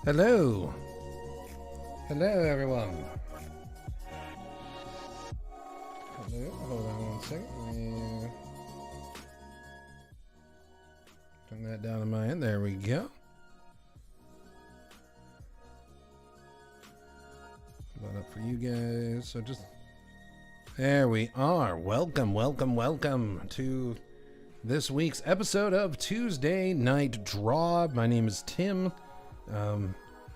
Hello. Hello, everyone. Hello. Hold on one second. Turn that down on my end. There we go. Put that up for you guys. So just... There we are. Welcome, welcome, welcome to this week's episode of Tuesday Night Draw. My name is Tim,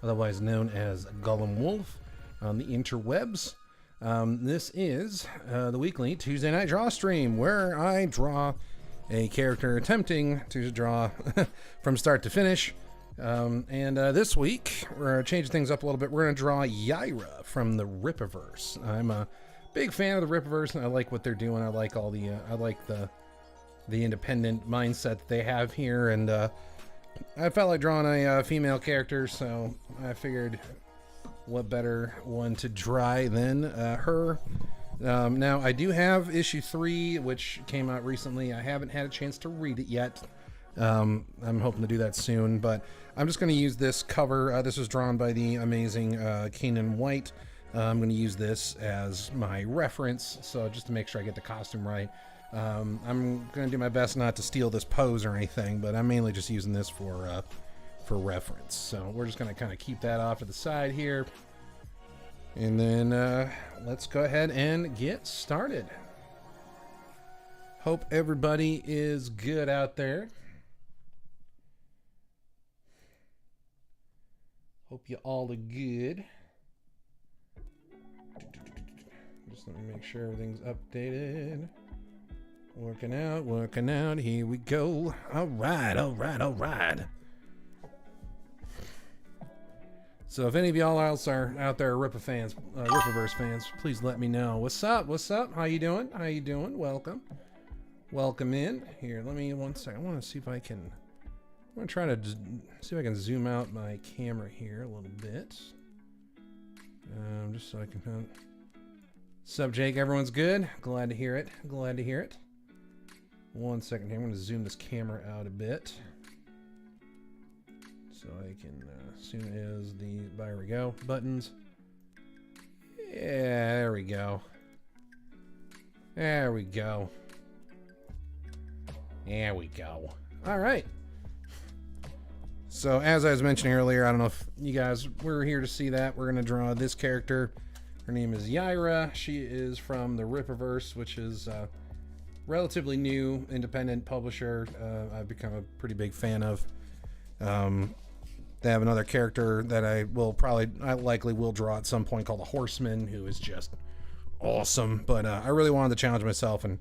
otherwise known as Gollum Wolf on the interwebs. This is the weekly Tuesday Night Draw stream where I draw a character attempting to draw from start to finish. And this week, we're changing things up a little bit. We're going to draw Yaira from the Rippaverse. I'm a big fan of the Rippaverse, and I like what they're doing. I like all the, I like the independent mindset that they have here, and I felt like drawing a female character, so I figured what better one to draw than her. Now, I do have issue 3, which came out recently. I haven't had a chance to read it yet. I'm hoping to do that soon, but I'm just going to use this cover. This was drawn by the amazing Keenan White. I'm going to use this as my reference, so just to make sure I get the costume right. I'm going to do my best not to steal this pose or anything, but I'm mainly just using this for reference. So we're just going to kind of keep that off to the side here. And then let's go ahead and get started. Hope everybody is good out there. Hope you all are good. Just let me make sure everything's updated. Working out. Here we go. All right. So if any of y'all else are out there Rippaverse fans, please let me know. What's up? How you doing? Welcome in. Here, let me one second. I want to see if I can. I'm gonna try to see if I can zoom out my camera here a little bit. Just so I can. Sup, Jake? Everyone's good? Glad to hear it. One second here. I'm going to zoom this camera out a bit. So I can, as soon as there we go, buttons. Yeah, there we go. All right. So as I was mentioning earlier, I don't know if you guys were here to see that. We're going to draw this character. Her name is Yaira. She is from the Rippaverse, which is a relatively new independent publisher. I've become a pretty big fan of. They have another character that I likely will draw at some point called the Horseman, who is just awesome. But I really wanted to challenge myself and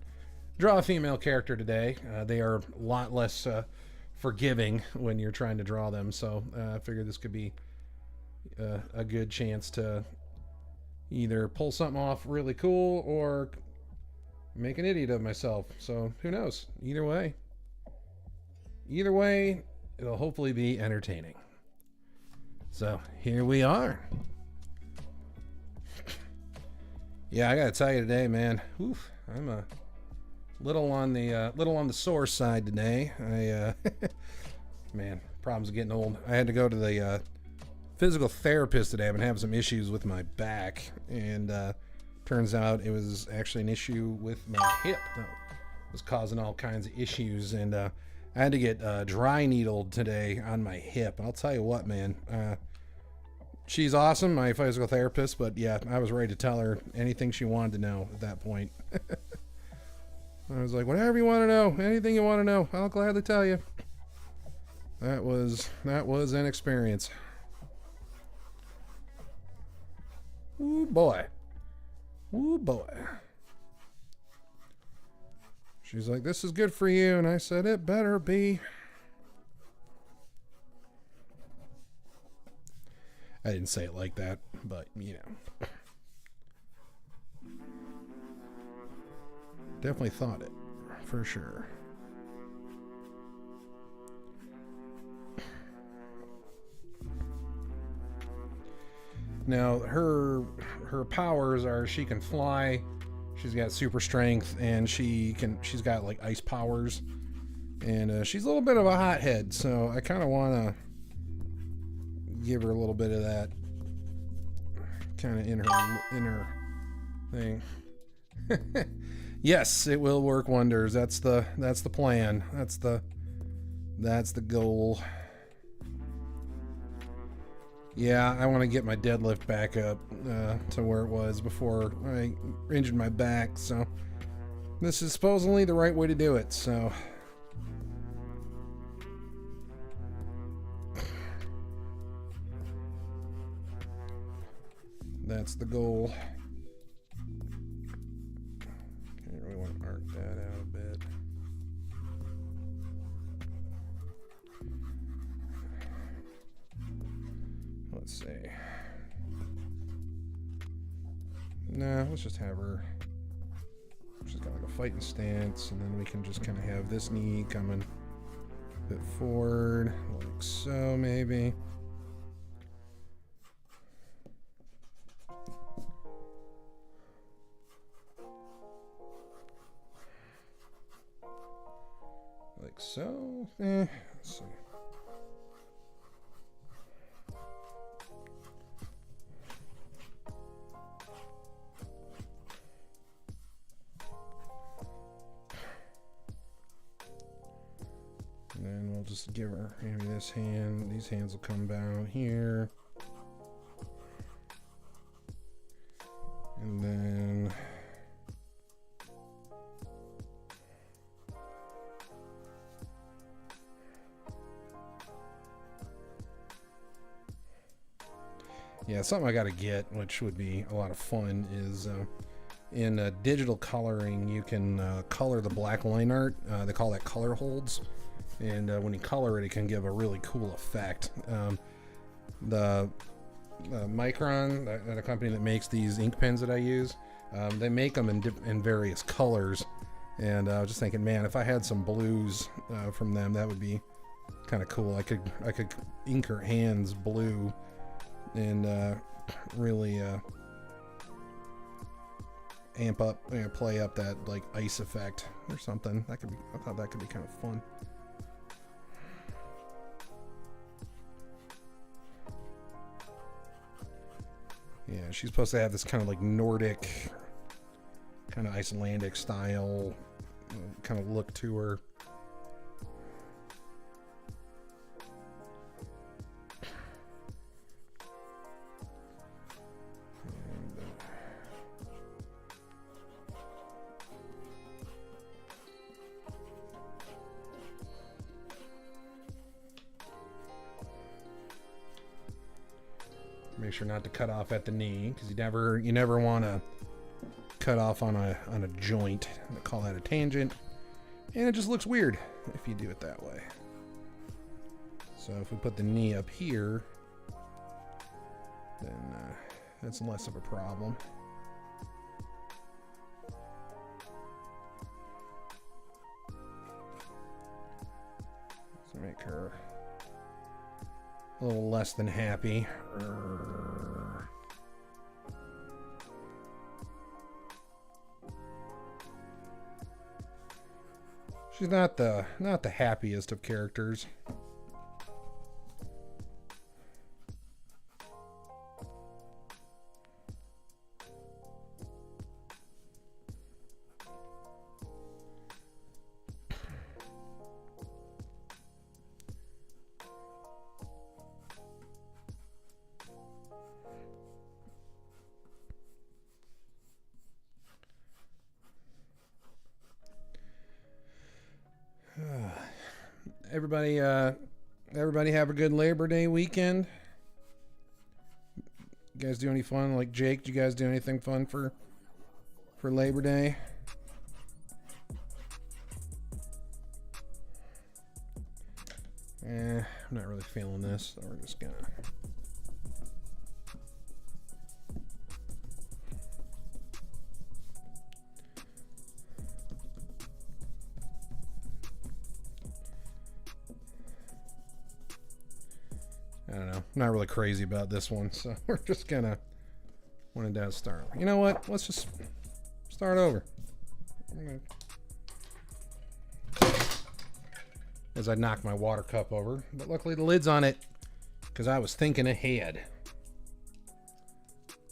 draw a female character today. They are a lot less forgiving when you're trying to draw them, so I figured this could be a good chance to either pull something off really cool or make an idiot of myself. So who knows? Either way, it'll hopefully be entertaining. So here we are. Yeah, I gotta tell you today, man. Oof, I'm a little on the sore side today. Man, problems getting old. I had to go to the physical therapist today. I've been having some issues with my back, and turns out it was actually an issue with my hip that was causing all kinds of issues, and I had to get dry needled today on my hip. I'll tell you what, man, she's awesome, my physical therapist, but yeah, I was ready to tell her anything she wanted to know at that point. I was like, whatever you want to know, anything you want to know, I'll gladly tell you. That was an experience. Ooh boy. She's like, this is good for you, and I said, it better be. I didn't say it like that, but you know. Definitely thought it, for sure. Now, her powers are she can fly, she's got super strength, and she's got like ice powers, and she's a little bit of a hothead, so I kind of want to give her a little bit of that kind of inner thing. Yes, it will work wonders. That's the plan. That's the goal. Yeah, I want to get my deadlift back up to where it was before I injured my back, so this is supposedly the right way to do it, so that's the goal. Okay, I really want to arc that out a bit. Let's see. Nah, let's just have her. She's got like a fighting stance, and then we can just kind of have this knee coming a bit forward, like so, maybe. Like so. Let's see. And then we'll just give her maybe this hand. These hands will come down here. And then yeah, something I got to get, which would be a lot of fun, is in digital coloring, you can color the black line art. They call that color holds. And when you color it, it can give a really cool effect. The Micron, the company that makes these ink pens that I use, they make them in various colors. And I was just thinking, man, if I had some blues from them, that would be kind of cool. I could ink her hands blue and really amp up, play up that like ice effect or something. I thought that could be kind of fun. Yeah, she's supposed to have this kind of like Nordic, kind of Icelandic style kind of look to her. Make sure not to cut off at the knee, because you never want to cut off on a joint. They call that a tangent, and it just looks weird if you do it that way. So if we put the knee up here, then that's less of a problem. Let's make her a little less than happy. She's not the happiest of characters. Everybody have a good Labor Day weekend. You guys do any fun? Like Jake, did you guys do anything fun for Labor Day? I'm not really feeling this, so we're just gonna. I don't know. I'm not really crazy about this one, so we're just gonna want to start. You know what? Let's just start over. As I knock my water cup over, but luckily the lid's on it. because I was thinking ahead.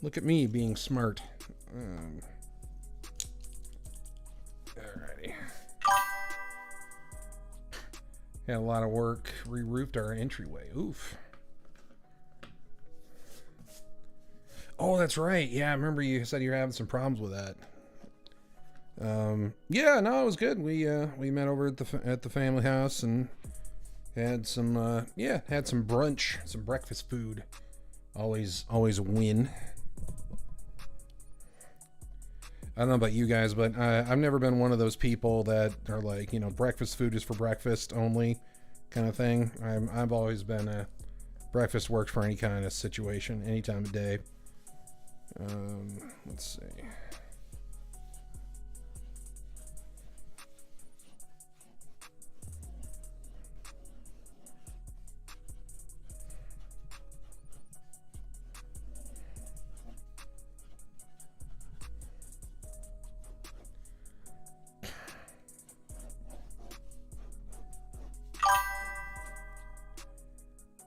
Look at me being smart. Alrighty. Had a lot of work. Re-roofed our entryway. Oof. Oh, that's right. Yeah, I remember you said you were having some problems with that. Yeah, no, it was good. We met over at the family house and had some had some brunch, some breakfast food. Always a win. I don't know about you guys, but I've never been one of those people that are like, you know, breakfast food is for breakfast only kind of thing. I've always been a breakfast works for any kind of situation, any time of day. Let's see.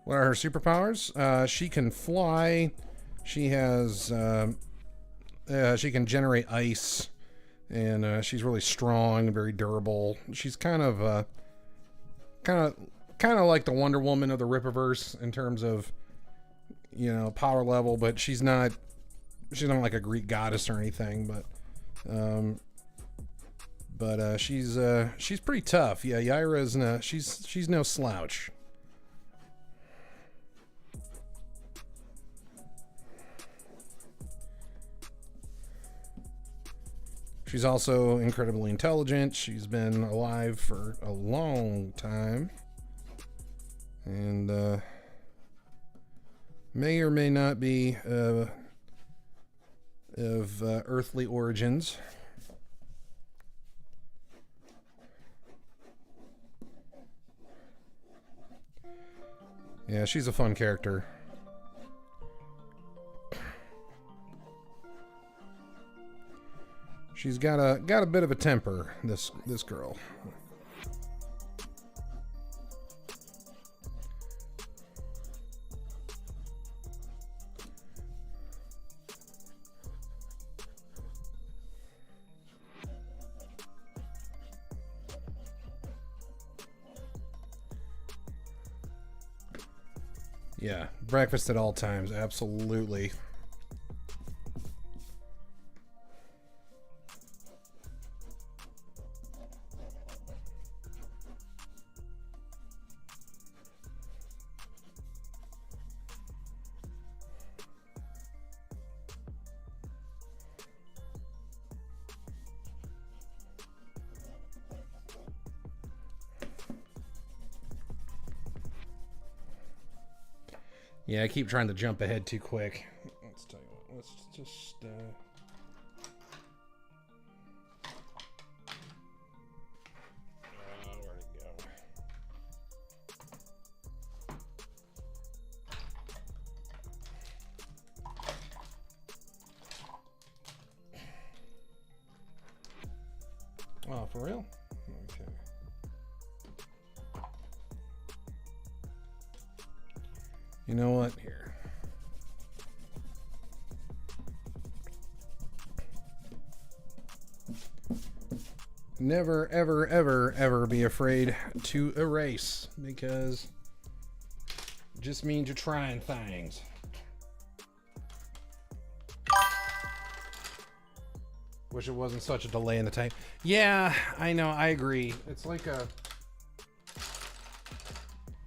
What are her superpowers? She can fly. She has, she can generate ice, and she's really strong, very durable. She's kind of like the Wonder Woman of the Rippaverse in terms of, you know, power level, but she's not like a Greek goddess or anything. But she's pretty tough. Yeah, Yaira is she's no slouch. She's also incredibly intelligent. She's been alive for a long time. And may or may not be of earthly origins. Yeah, she's a fun character. She's got a bit of a temper, this girl. Yeah, breakfast at all times, absolutely. Yeah, I keep trying to jump ahead too quick. Let's tell you what, let's just where'd it go? Oh, for real? Okay. You know what? Here. Never, ever, ever, ever be afraid to erase, because it just means you're trying things. Wish it wasn't such a delay in the type. Yeah, I know, I agree. It's like a...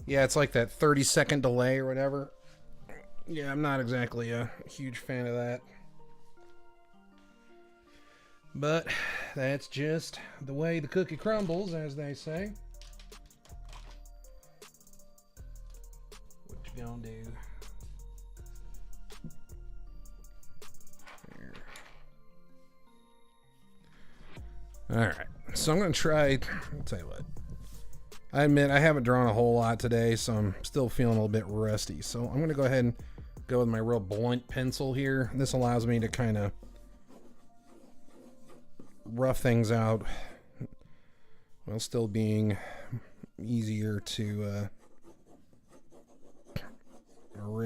Yeah, it's like that 30-second delay or whatever. Yeah, I'm not exactly a huge fan of that. But that's just the way the cookie crumbles, as they say. What you gonna do? There. Alright, so I'm gonna try... I'll tell you what. I admit I haven't drawn a whole lot today, so I'm still feeling a little bit rusty. So I'm going to go ahead and go with my real blunt pencil here. This allows me to kind of rough things out while still being easier to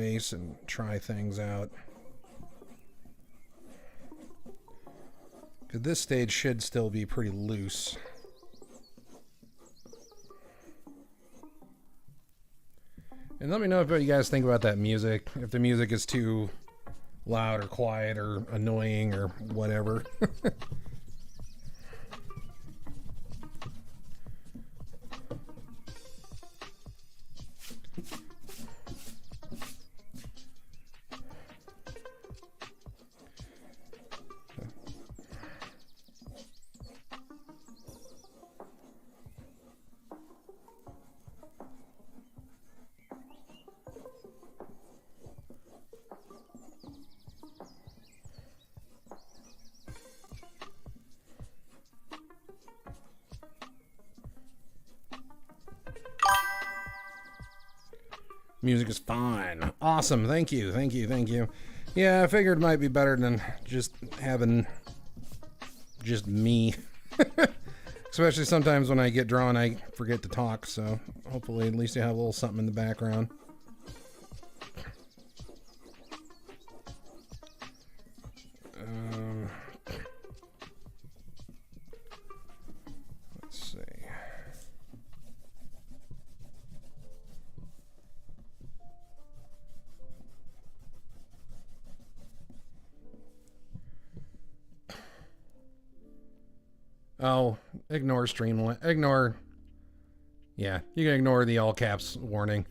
space and try things out. Because this stage should still be pretty loose. And let me know what you guys think about that music. If the music is too loud or quiet or annoying or whatever. Music is fine. Awesome. Thank you. Thank you. Thank you. Yeah, I figured it might be better than just having just me. Especially sometimes when I get drawn, I forget to talk. So hopefully at least you have a little something in the background. Let's see. Oh, ignore Streamline. Ignore. Yeah, you can ignore the all caps warning.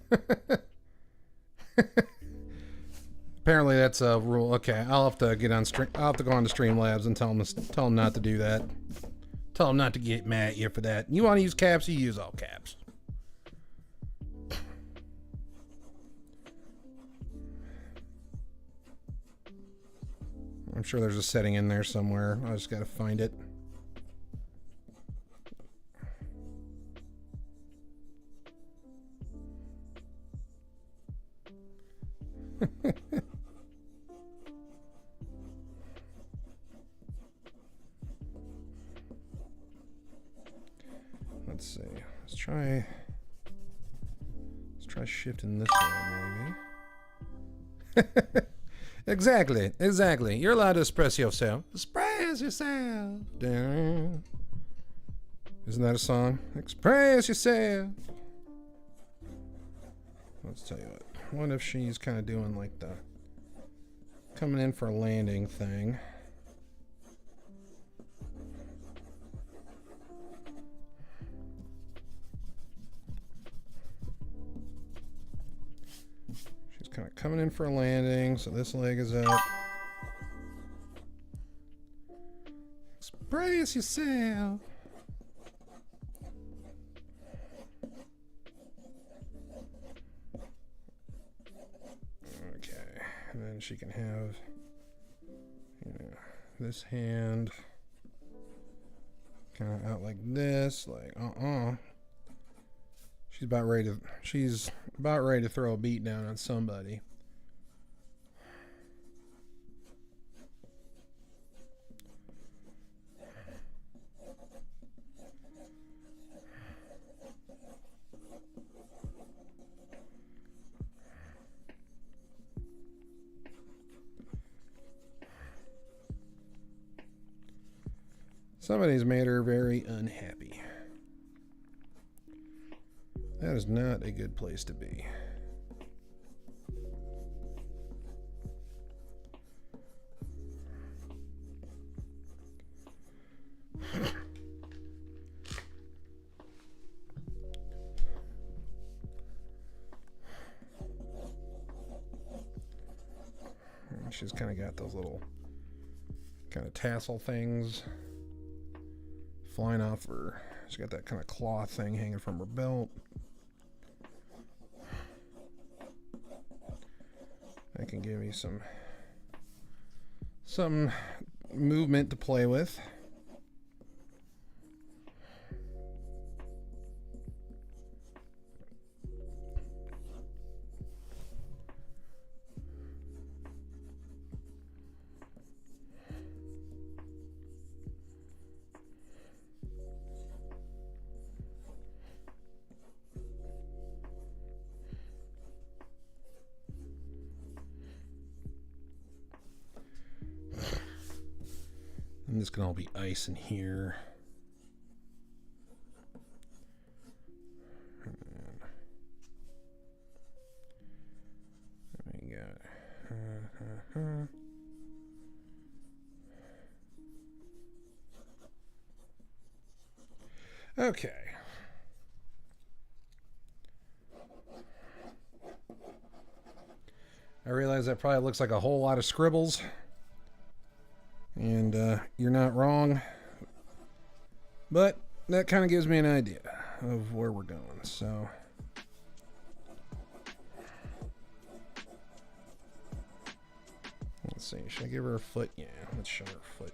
Apparently that's a rule. Okay, I'll have to get on stream. I'll have to go on to Streamlabs and tell them not to do that. Tell them not to get mad at you for that. You want to use caps, you use all caps. I'm sure there's a setting in there somewhere. I just gotta find it. Let's see. Let's try shifting this way, maybe. Exactly. You're allowed to express yourself. Express yourself. Isn't that a song? Express yourself. Let's tell you what. What if she's kind of doing like the coming in for a landing thing? She's kind of coming in for a landing, so this leg is up. Express yourself. And then she can have, this hand kind of out like this, like She's about ready to throw a beat down on somebody. Somebody's made her very unhappy. That is not a good place to be. She's kind of got those little kind of tassel things flying off her. She's got that kind of claw thing hanging from her belt. That can give me some movement to play with. And this can all be ice in here. There we go. Okay. I realize that probably looks like a whole lot of scribbles. And you're not wrong. But that kind of gives me an idea of where we're going. So let's see. Should I give her a foot? Yeah, let's show her a foot.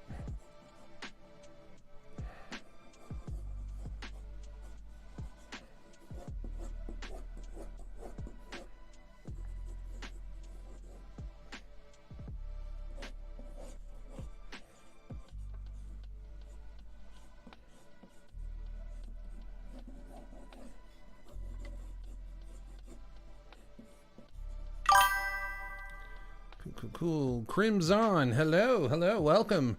Cool. Crimson, hello, welcome.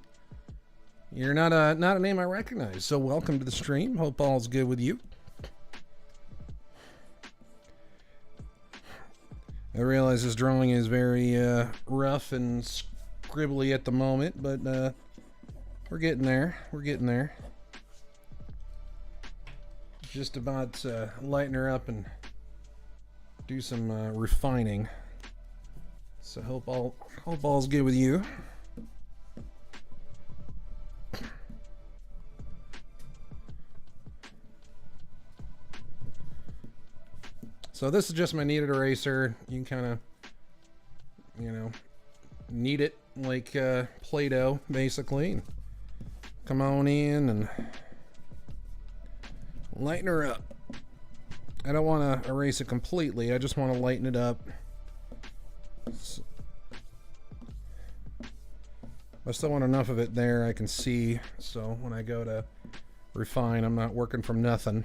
You're not a name I recognize, so welcome to the stream. Hope all's good with you. I realize this drawing is very rough and scribbly at the moment, but we're getting there. Just about to lighten her up and do some refining. So hope all's good with you. So this is just my kneaded eraser. You can kind of, knead it like Play-Doh, basically. Come on in and lighten her up. I don't want to erase it completely. I just want to lighten it up. I still want enough of it there I can see, so when I go to refine, I'm not working from nothing.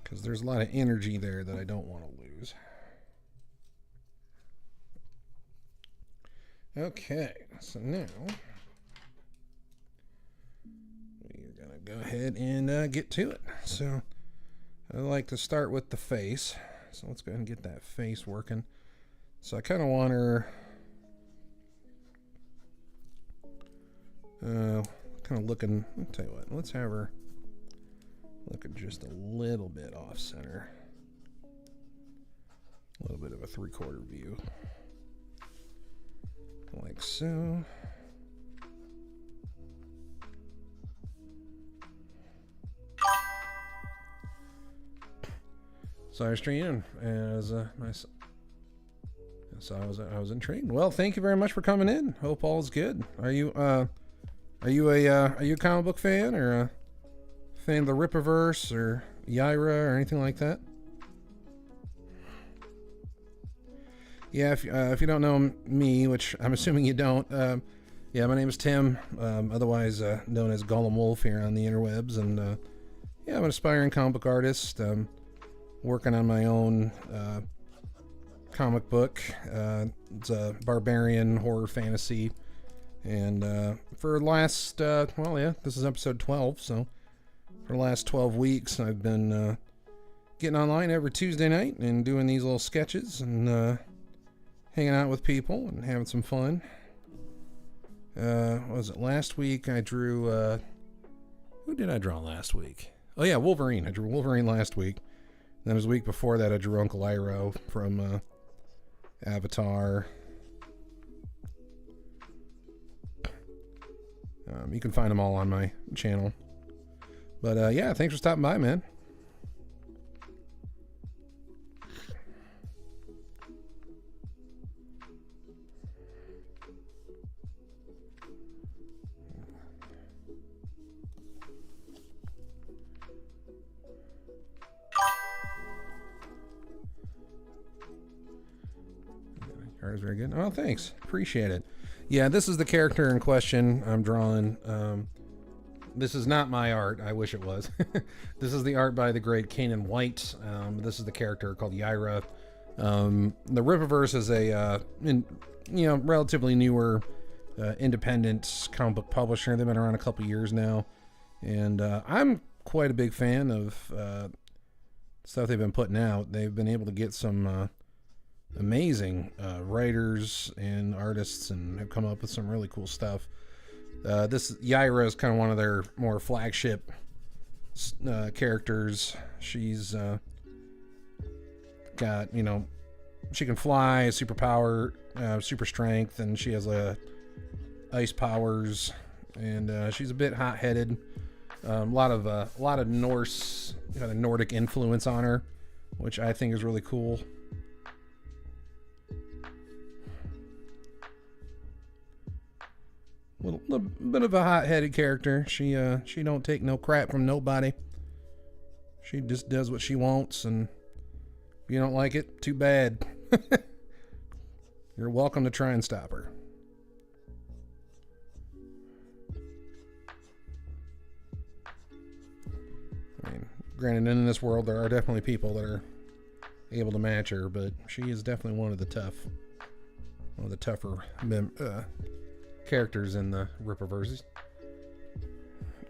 Because there's a lot of energy there that I don't want to lose. Okay, so now we're going to go ahead and get to it. So I like to start with the face. So let's go ahead and get that face working. So I kind of want her kind of looking, I'll tell you what, let's have her looking just a little bit off center. A little bit of a 3/4 view. Like so. So I was streaming as myself. So I was intrigued. Well, thank you very much for coming in. Hope all's good. Are you a comic book fan or a fan of the Rippaverse or Yaira or anything like that? Yeah, if you don't know me, which I'm assuming you don't, yeah, my name is Tim, otherwise known as Gollum Wolf here on the interwebs, and yeah, I'm an aspiring comic book artist. Working on my own comic book. It's a barbarian horror fantasy, and for the last well, yeah, this is episode 12, so for the last 12 weeks I've been getting online every Tuesday night and doing these little sketches and hanging out with people and having some fun. What was it, last week I drew who did I draw last week? Oh yeah, Wolverine. I drew Wolverine last week. Then it was a week before that I drew Uncle Iroh from Avatar. You can find them all on my channel. But yeah, thanks for stopping by, man. Art is very good. Oh, thanks. Appreciate it. Yeah, this is the character in question I'm drawing. This is not my art. I wish it was. This is the art by the great Kanan White. This is the character called Yaira. The Rippaverse is a relatively newer independent comic book publisher. They've been around a couple years now, and I'm quite a big fan of stuff they've been putting out. They've been able to get some amazing writers and artists, and have come up with some really cool stuff. This Yaira is kind of one of their more flagship characters. She's got, she can fly, superpower, super strength, and she has ice powers, and she's a bit hot-headed. A lot of Norse, kind of Nordic influence on her, which I think is really cool. Little bit of a hot-headed character. She don't take no crap from nobody. She just does what she wants, and if you don't like it, too bad. You're welcome to try and stop her. I mean, granted, in this world, there are definitely people that are able to match her, but she is definitely one of the tougher characters in the Rippaverse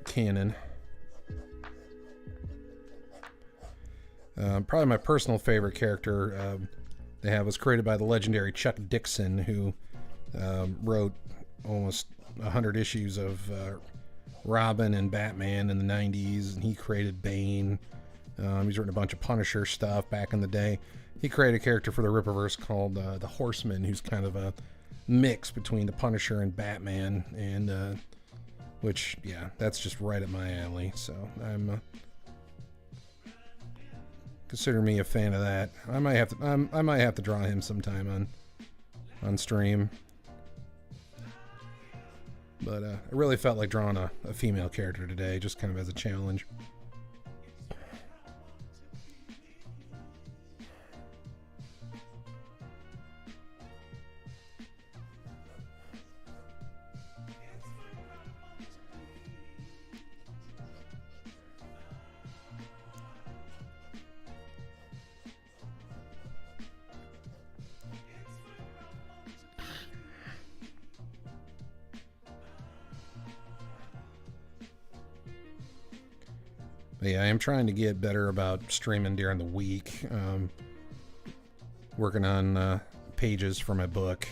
canon. Probably my personal favorite character they have was created by the legendary Chuck Dixon, who wrote almost 100 issues of Robin and Batman in the 90s, and he created Bane. He's written a bunch of Punisher stuff back in the day. He created a character for the Rippaverse called the Horseman, who's kind of a mix between the Punisher and Batman, and which, yeah, that's just right up my alley. So I'm consider me a fan of that. I might have to draw him sometime on stream. But I really felt like drawing a female character today, just kind of as a challenge. But yeah, I am trying to get better about streaming during the week. Working on pages for my book.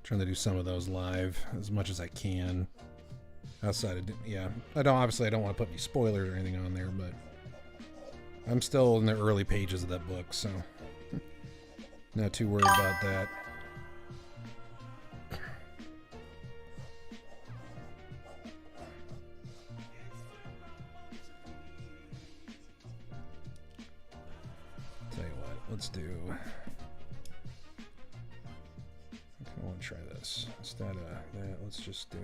Trying to do some of those live as much as I can. Outside of, yeah, I don't want to put any spoilers or anything on there, but I'm still in the early pages of that book, so not too worried about that. Let's do. I kind of want to try this instead of that. Let's just do.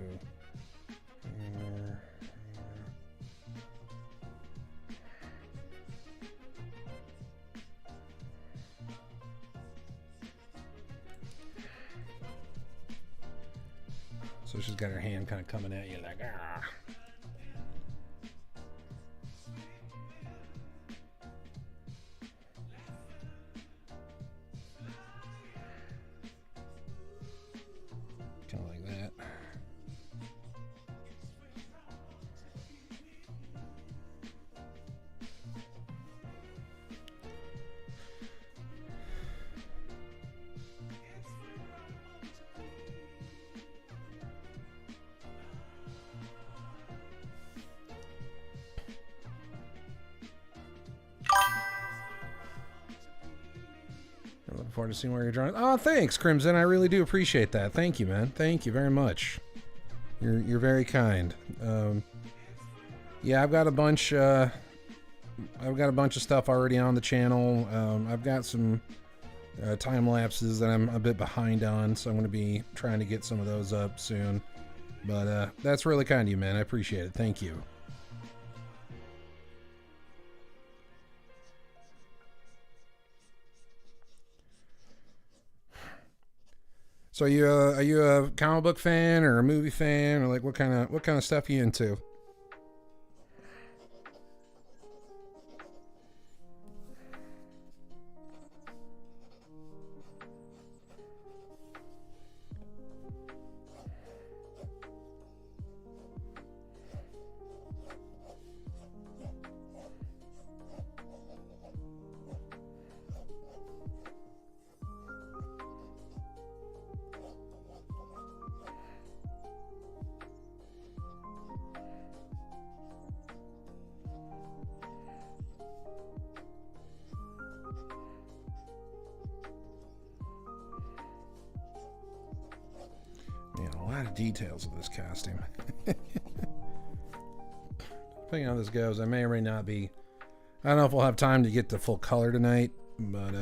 So she's got her hand kind of coming at you like, ah. Kind of like that. Looking forward to seeing where you're drawing. Oh, thanks, Crimson. I really do appreciate that. Thank you, man. Thank you very much. You're very kind. Yeah, I've got a bunch. I've got a bunch of stuff already on the channel. I've got some time lapses that I'm a bit behind on, so I'm going to be trying to get some of those up soon. But that's really kind of you, man. I appreciate it. Thank you. So are you a comic book fan or a movie fan, or like what kind of stuff are you into? details of this costume. Depending on how this goes, I may or may not be. I don't know if we'll have time to get to full color tonight, but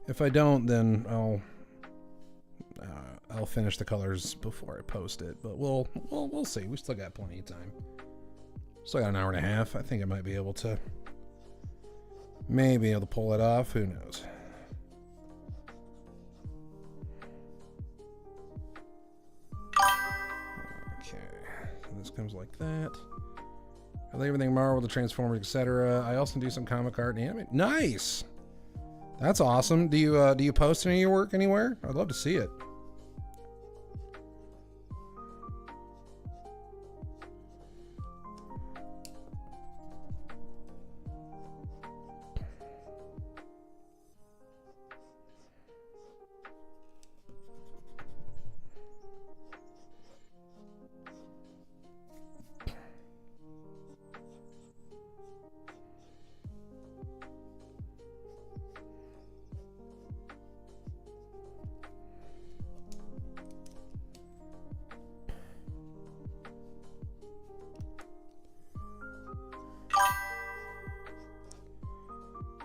if I don't, then I'll finish the colors before I post it. But we'll see. We still got plenty of time. Still got an hour and a half. I think I might be able to pull it off. Who knows? Okay, so this comes like that. I like everything Marvel, the Transformers, etc. I also do some comic art and anime. Nice. That's awesome. Do you post any of your work anywhere? I'd love to see it.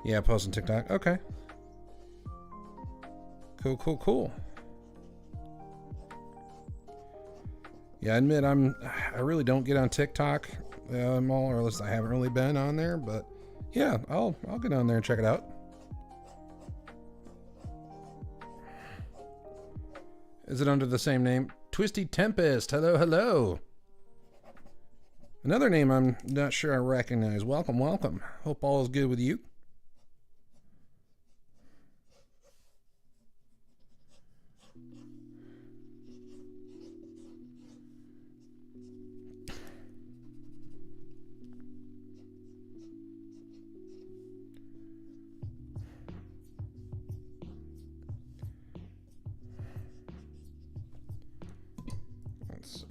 Yeah, post on TikTok. Okay. Cool. Yeah, I admit I really don't get on TikTok or at least I haven't really been on there, but yeah, I'll get on there and check it out. Is it under the same name? Twisty Tempest. Hello. Another name I'm not sure I recognize. Welcome. Hope all is good with you. Let's see.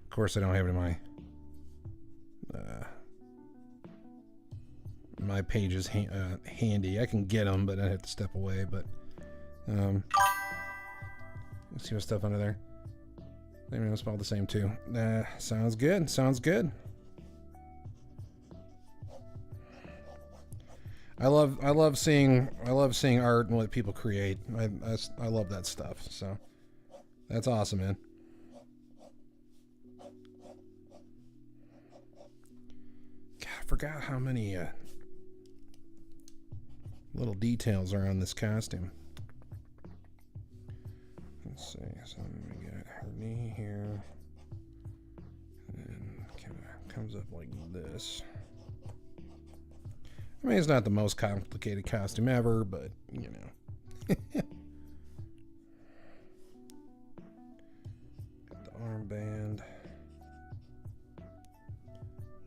Of course, I don't have it in my pages handy. I can get them, but I have to step away. But let's see what stuff under there. Maybe it's spelled the same too. Sounds good. I love seeing art and what people create. I love that stuff. So that's awesome, man. God, I forgot how many little details are on this costume. Let's see. So we got her knee here, and then kind of comes up like this. I mean, it's not the most complicated costume ever, but, you know. Got the armband. A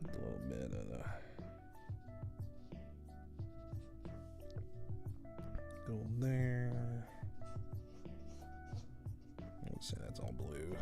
little bit of the gold there. Let's say that's all blue.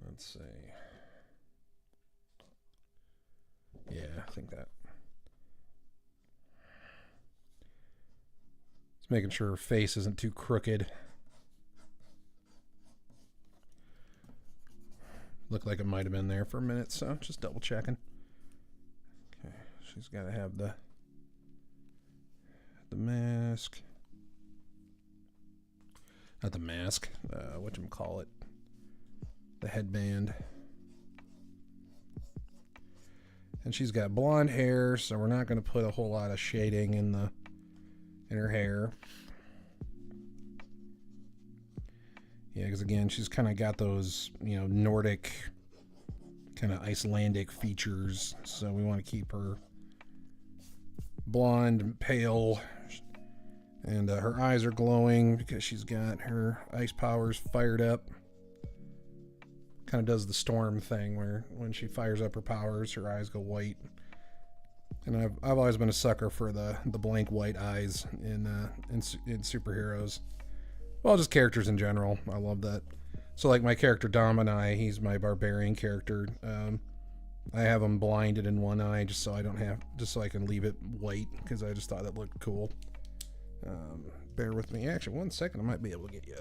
Let's see. Yeah, I think that. Just making sure her face isn't too crooked. Looked like it might have been there for a minute, so just double checking. Okay, she's got to have the mask. Not the mask. Whatchamacallit? The headband. And she's got blonde hair, so we're not going to put a whole lot of shading in her hair. Yeah, because again, she's kind of got those, you know, Nordic, kind of Icelandic features, so we want to keep her blonde, pale, And her eyes are glowing because she's got her ice powers fired up. Kind of does the storm thing where when she fires up her powers, her eyes go white. And I've always been a sucker for the blank white eyes in superheroes. Well, just characters in general. I love that. So like my character Domini, he's my barbarian character. I have him blinded in one eye just so I can leave it white because I just thought that looked cool. Bear with me. Actually, 1 second, I might be able to get you.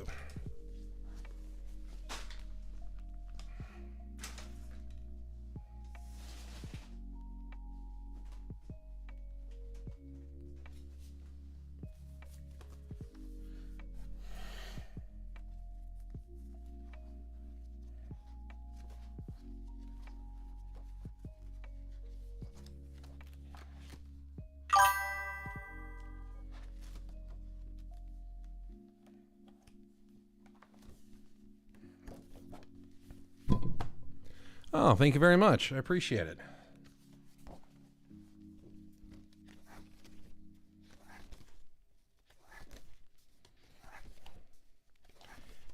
Oh, thank you very much. I appreciate it.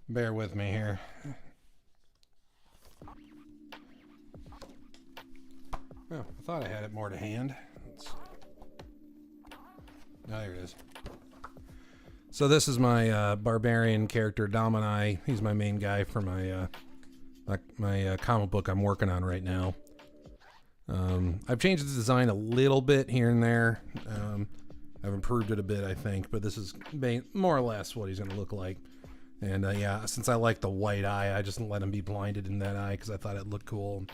Bear with me here. Oh, I thought I had it more to hand. Oh, there it is. So this is my barbarian character, Domini. He's my main guy for my comic book I'm working on right now. I've changed the design a little bit here and there. I've improved it a bit, I think, but this is more or less what he's going to look like. And yeah, since I like the white eye, I just let him be blinded in that eye because I thought it looked cool.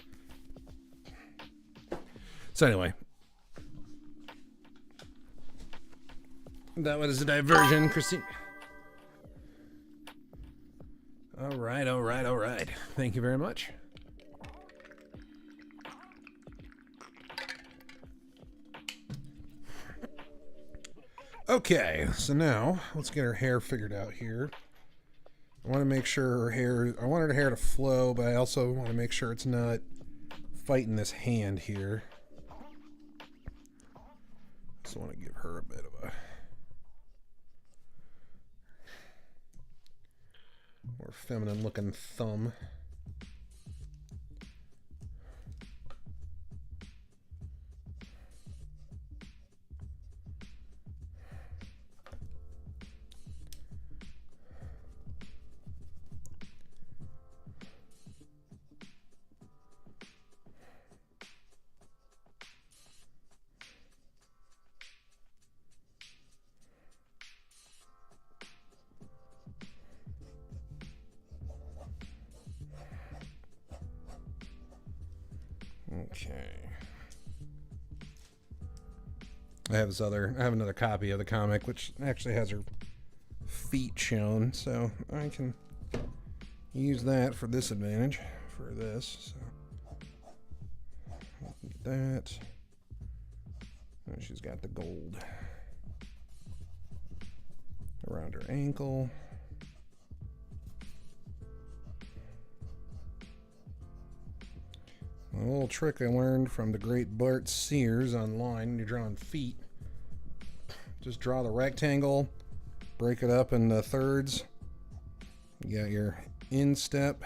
So anyway, that was a diversion, Christine. All right, all right, all right. Thank you very much. Okay, so now let's get her hair figured out here. I want to make sure her hair, I want her hair to flow, but I also want to make sure it's not fighting this hand here. Just want to give her a bit of a more feminine looking thumb. Okay. I have another copy of the comic which actually has her feet shown, so I can use that for this advantage for this. So get that. And she's got the gold around her ankle. A little trick I learned from the great Bart Sears online when you're drawing feet. Just draw the rectangle, break it up into thirds. You got your instep,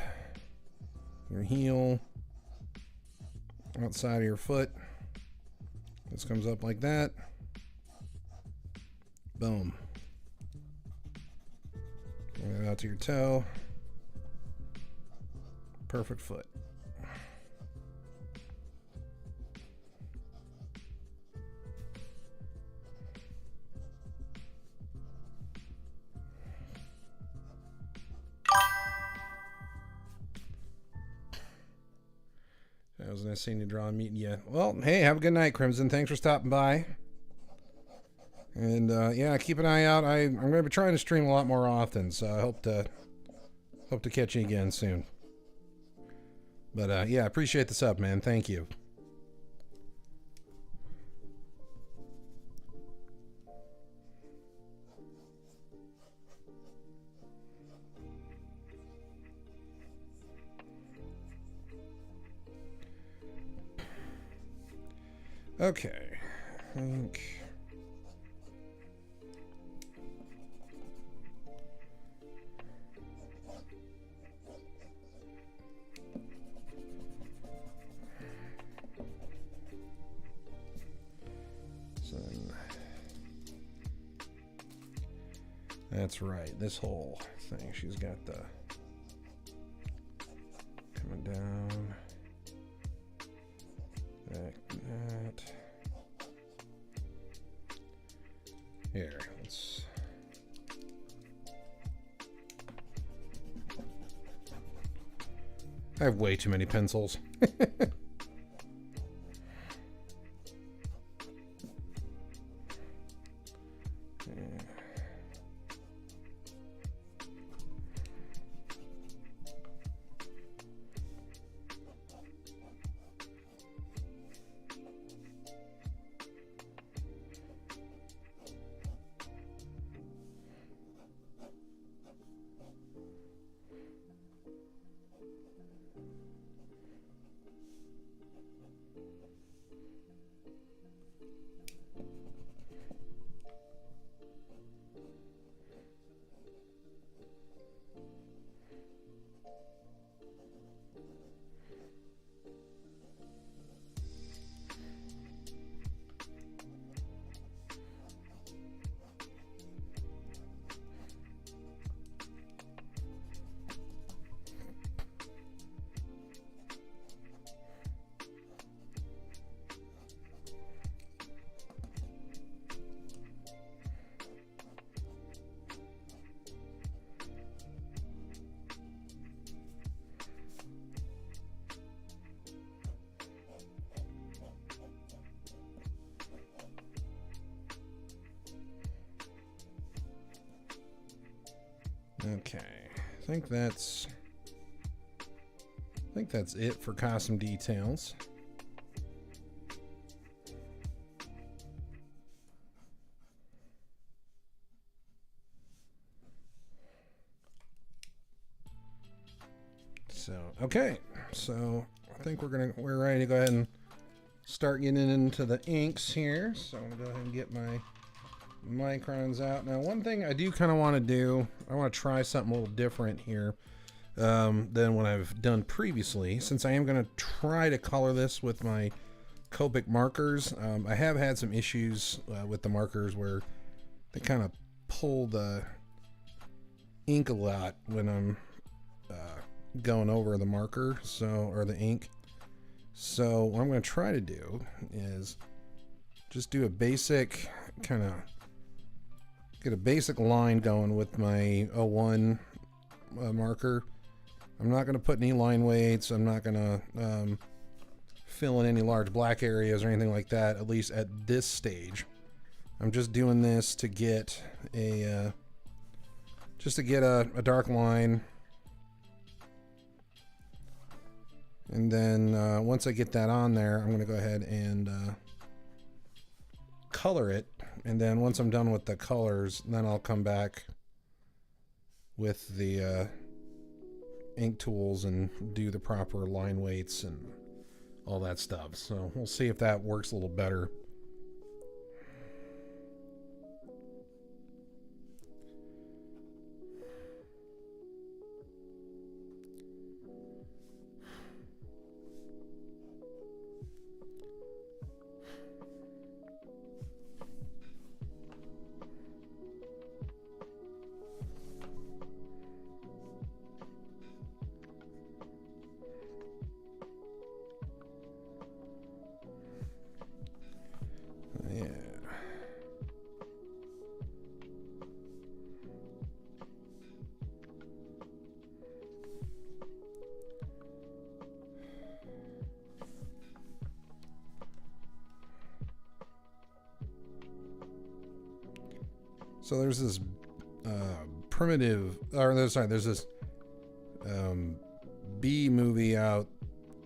your heel, outside of your foot. This comes up like that. Boom. Bring it out to your toe. Perfect foot. I was nice seeing you draw and meeting you. Well, hey, have a good night, Crimson. Thanks for stopping by. And yeah, keep an eye out. I'm going to be trying to stream a lot more often, so I hope to catch you again soon. But yeah, appreciate the sub, man. Thank you. Okay, I think That's right. This whole thing. She's got the coming down. Like that. Here, let's. I have way too many pencils. Okay, I think that's it for costume details. So, okay, so I think we're ready to go ahead and start getting into the inks here. So I'm gonna go ahead and get my microns out. Now, one thing I do kind of want to do, I want to try something a little different here than what I've done previously, since I am going to try to color this with my Copic markers. I have had some issues with the markers where they kind of pull the ink a lot when I'm going over the marker, or the ink. So what I'm going to try to do is just do a basic get a basic line going with my 01 marker. I'm not going to put any line weights. I'm not going to fill in any large black areas or anything like that, at least at this stage. I'm just doing this to get a dark line. And then once I get that on there, I'm going to go ahead and color it. And then once I'm done with the colors, then I'll come back with the ink tools and do the proper line weights and all that stuff. So we'll see if that works a little better. So there's this there's this B movie out,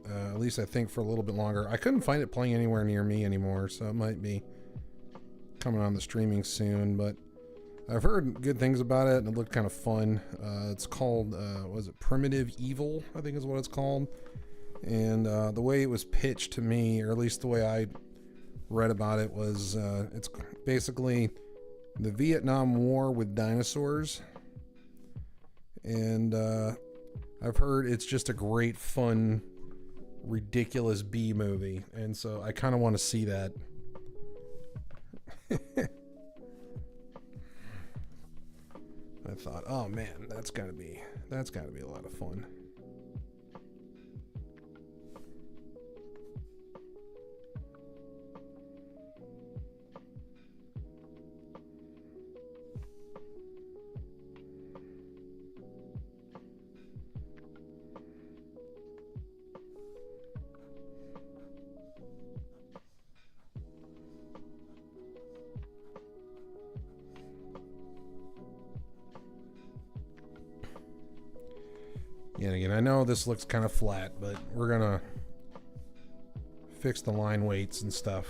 at least I think for a little bit longer. I couldn't find it playing anywhere near me anymore, so it might be coming on the streaming soon, but I've heard good things about it, and it looked kind of fun. It's called, was it Primitive Evil, I think is what it's called. And the way it was pitched to me, or at least the way I read about it, was it's basically the Vietnam War with dinosaurs. And I've heard it's just a great, fun, ridiculous B movie. And so I kind of want to see that. I thought, oh man, that's gotta be a lot of fun. And again, I know this looks kind of flat, but we're gonna fix the line weights and stuff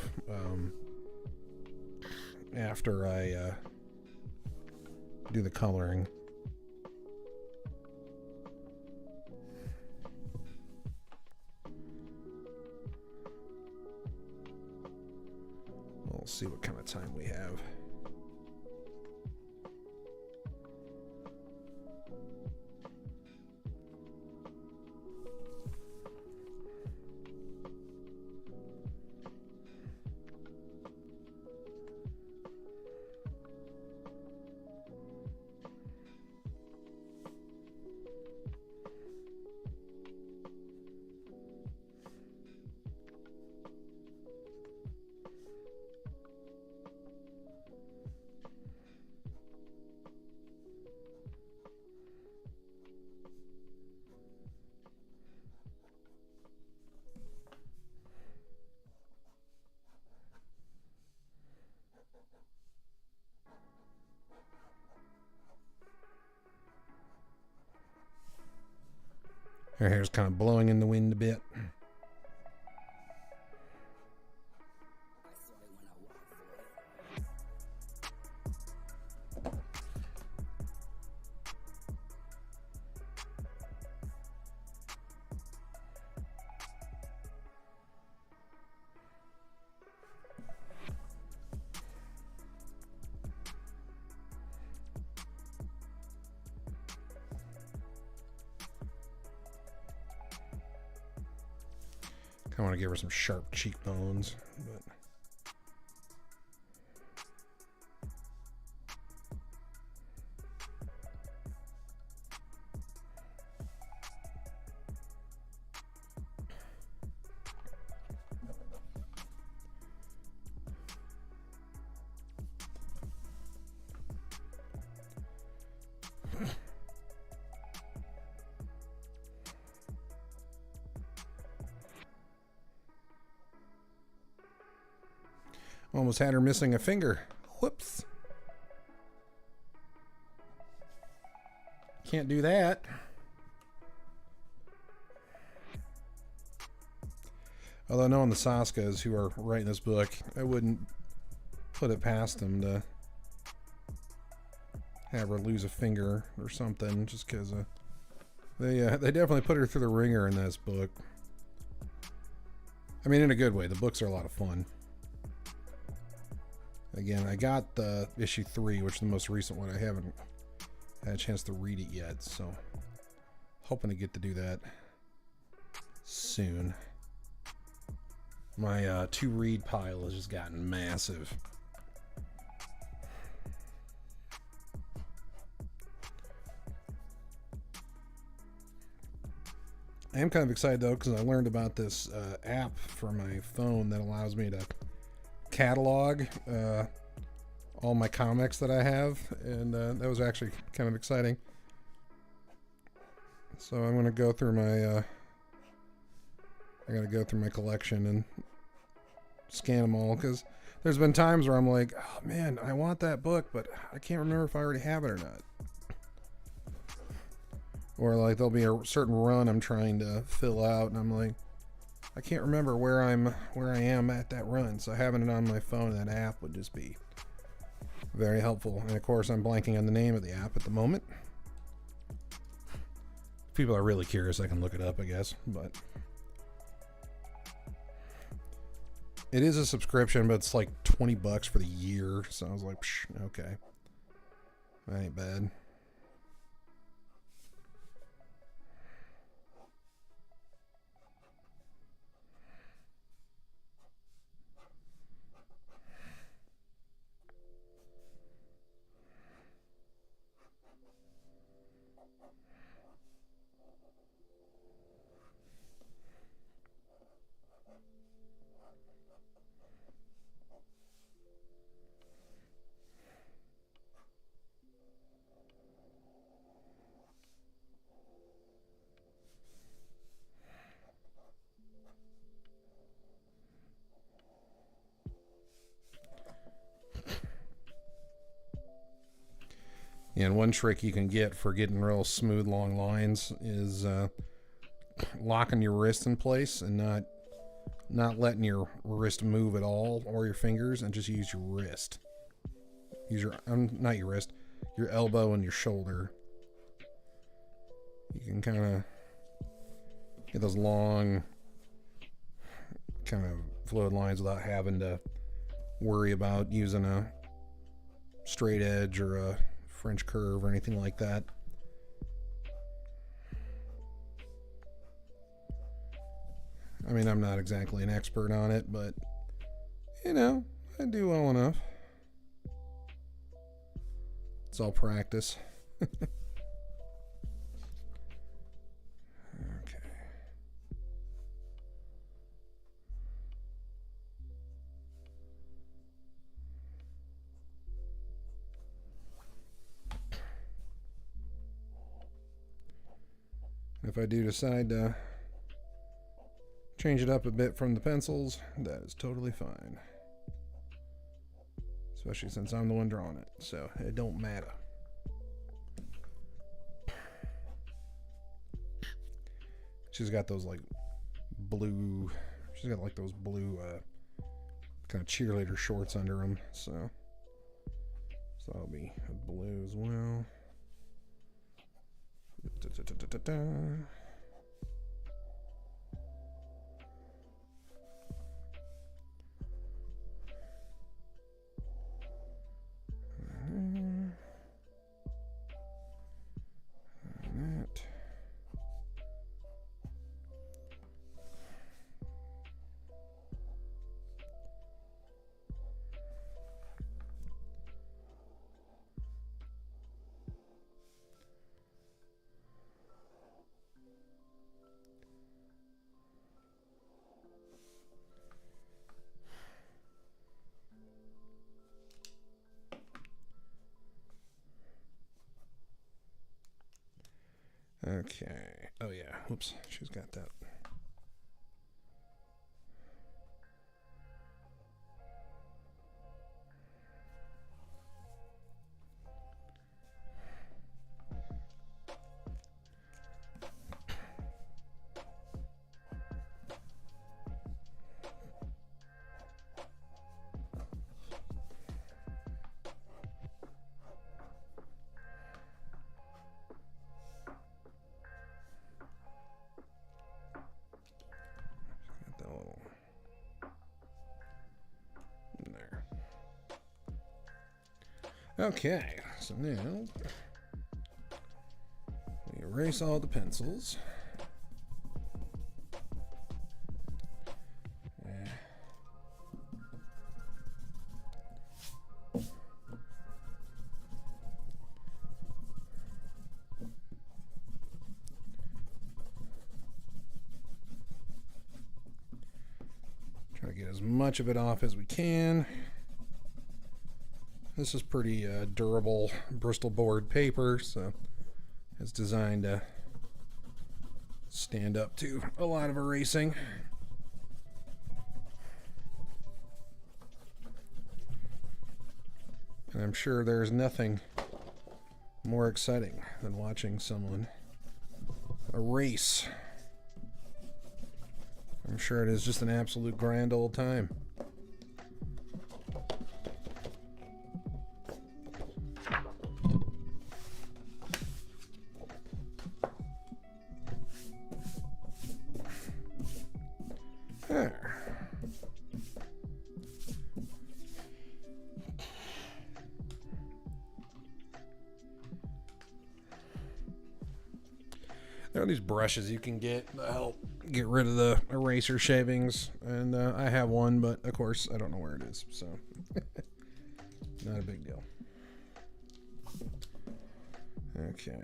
after I do the coloring. We'll see what kind of time we have. Her hair's kind of blowing in the wind a bit. I want to give her some sharp cheekbones, but almost had her missing a finger. Whoops. Can't do that. Although knowing the Saskas who are writing this book, I wouldn't put it past them to have her lose a finger or something, just because they definitely put her through the ringer in this book. I mean, in a good way. The books are a lot of fun. Again, I got the issue 3, which is the most recent one. I haven't had a chance to read it yet, so hoping to get to do that soon. My to-read pile has just gotten massive. I am kind of excited, though, because I learned about this app for my phone that allows me to catalog all my comics that I have, and that was actually kind of exciting. So I'm going to go through my I got to go through my collection and scan them all, because there's been times where I'm like, oh man, I want that book, but I can't remember if I already have it or not. Or like there'll be a certain run I'm trying to fill out, and I'm like, I can't remember where I am at that run. So having it on my phone, that app would just be very helpful. And of course, I'm blanking on the name of the app at the moment. If people are really curious, I can look it up, I guess. But it is a subscription, but it's like $20 for the year. So I was like, psh, okay, that ain't bad. And one trick you can get for getting real smooth long lines is locking your wrist in place and not letting your wrist move at all, or your fingers, and just use your wrist. Use your not your wrist, your elbow and your shoulder. You can kind of get those long kind of fluid lines without having to worry about using a straight edge or a French curve or anything like that. I mean, I'm not exactly an expert on it, but you know, I do well enough. It's all practice. Okay. If I do decide to change it up a bit from the pencils, that is totally fine. Especially since I'm the one drawing it, so it don't matter. She's got those like blue, she's got like those blue kind of cheerleader shorts under them, so that'll be blue as well. Okay. Oh yeah. Whoops. She's got that. Okay, so now we erase all the pencils. Try to get as much of it off as we can. This is pretty durable Bristol board paper, so it's designed to stand up to a lot of erasing. And I'm sure there's nothing more exciting than watching someone erase. I'm sure it is just an absolute grand old time. There are these brushes you can get to help get rid of the eraser shavings, and I have one, but of course I don't know where it is, so not a big deal. Okay.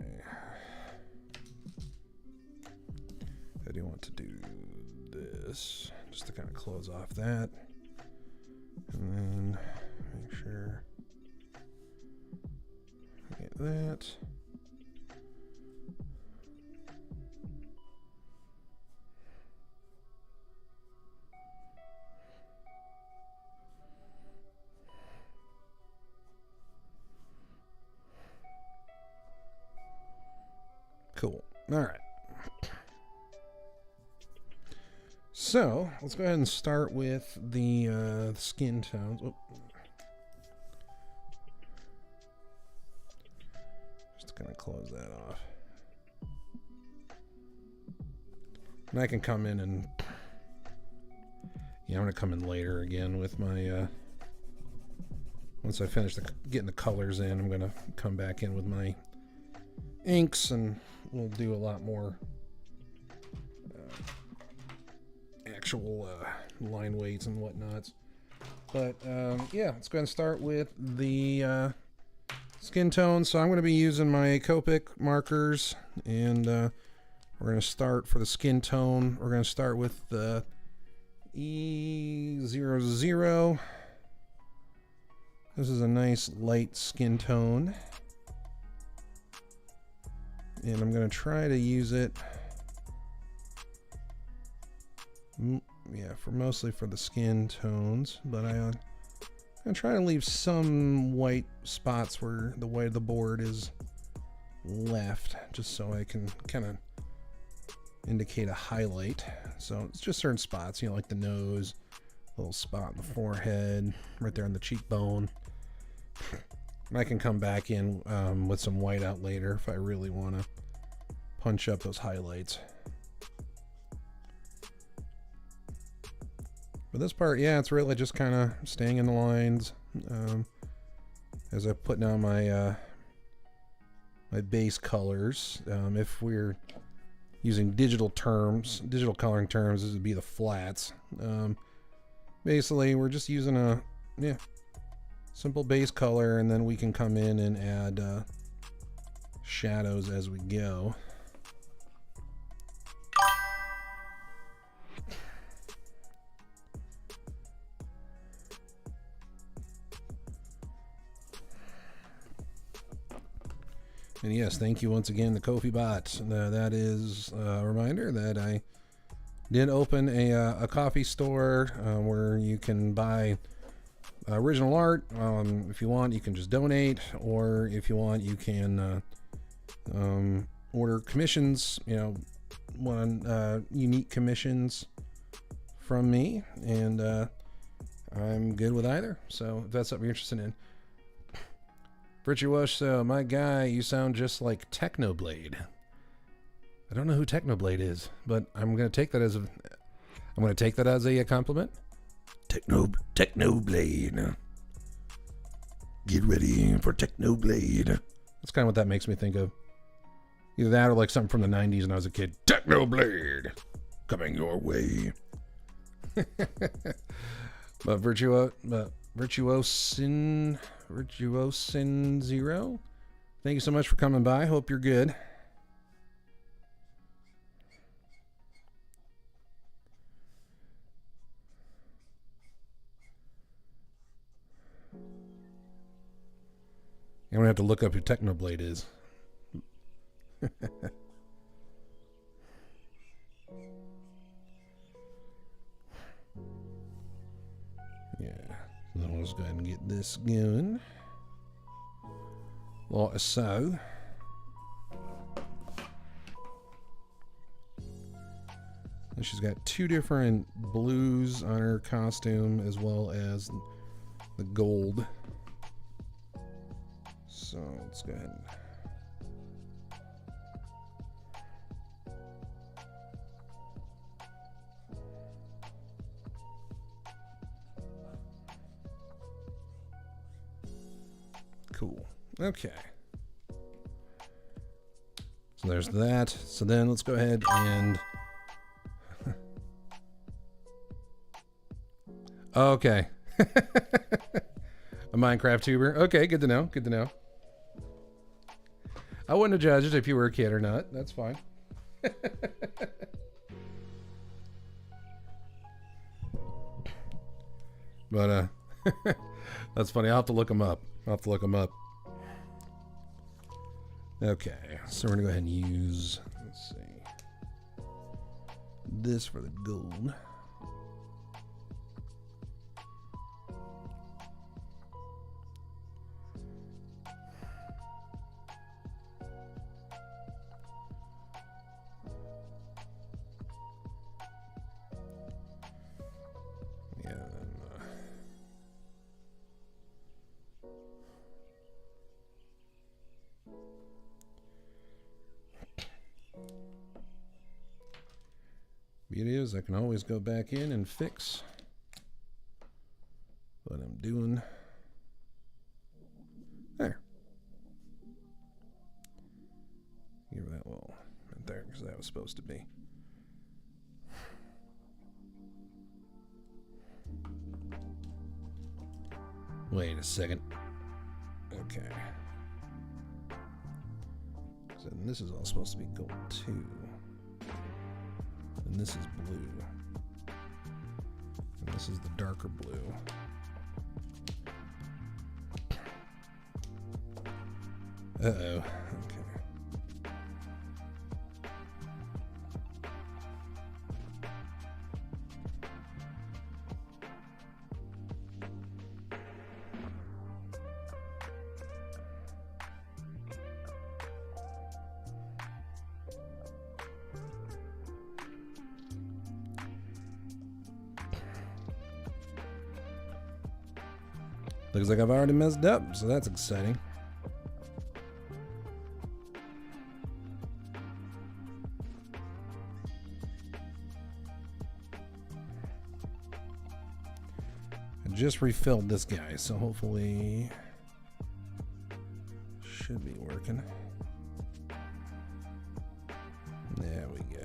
I do want to do this just to kind of close off that. And then make sure I get that. Cool. All right. So let's go ahead and start with the skin tones. Oh. Just gonna close that off. And I can come in and I'm gonna come in later again with my once I finish getting the colors in, I'm gonna come back in with my inks and we'll do a lot more actual line weights and whatnots. But yeah, let's go ahead and start with the skin tone. So I'm going to be using my Copic markers, and we're going to start for the skin tone. We're going to start with the E00. This is a nice light skin tone, and I'm going to try to use it mostly for the skin tones, but I'm trying to leave some white spots where the white of the board is left, just so I can kind of indicate a highlight. So it's just certain spots, like the nose, little spot in the forehead, right there on the cheekbone. And I can come back in with some white out later if I really want to punch up those highlights. But this part, yeah, it's really just kind of staying in the lines as I put down my my base colors. If we're using digital coloring terms, this would be the flats. Basically, we're just using a simple base color, and then we can come in and add shadows as we go. And yes, thank you once again, the Ko-fi bot. That is a reminder that I did open a coffee store where you can buy original art. If you want, you can just donate, or if you want, you can order commissions. Unique commissions from me, and I'm good with either. So if that's something you're interested in. Virtuoso, my guy, you sound just like Technoblade. I don't know who Technoblade is, but I'm gonna take that as a compliment. Technoblade. Get ready for Technoblade. That's kind of what that makes me think of. Either that or like something from the 90s when I was a kid. Technoblade coming your way. But Virtuosin Zero, thank you so much for coming by. Hope you're good. I'm gonna have to look up who Technoblade is. Yeah. So let's go ahead and get this going. Like so. And she's got two different blues on her costume as well as the gold. So let's go ahead and cool. Okay. So there's that. So then let's go ahead and okay. A Minecraft tuber. Okay, good to know. Good to know. I wouldn't have judged if you were a kid or not. That's fine. But that's funny. I'll have to look them up. Okay, so we're gonna go ahead and use, let's see, this for the gold. Beauty is I can always go back in and fix what I'm doing. There. Give that little right there because that was supposed to be. Wait a second. Okay. So this is all supposed to be gold too. And this is blue. And this is the darker blue. Uh-oh. Okay. Looks like I've already messed up, so that's exciting. I just refilled this guy, so hopefully should be working. There we go.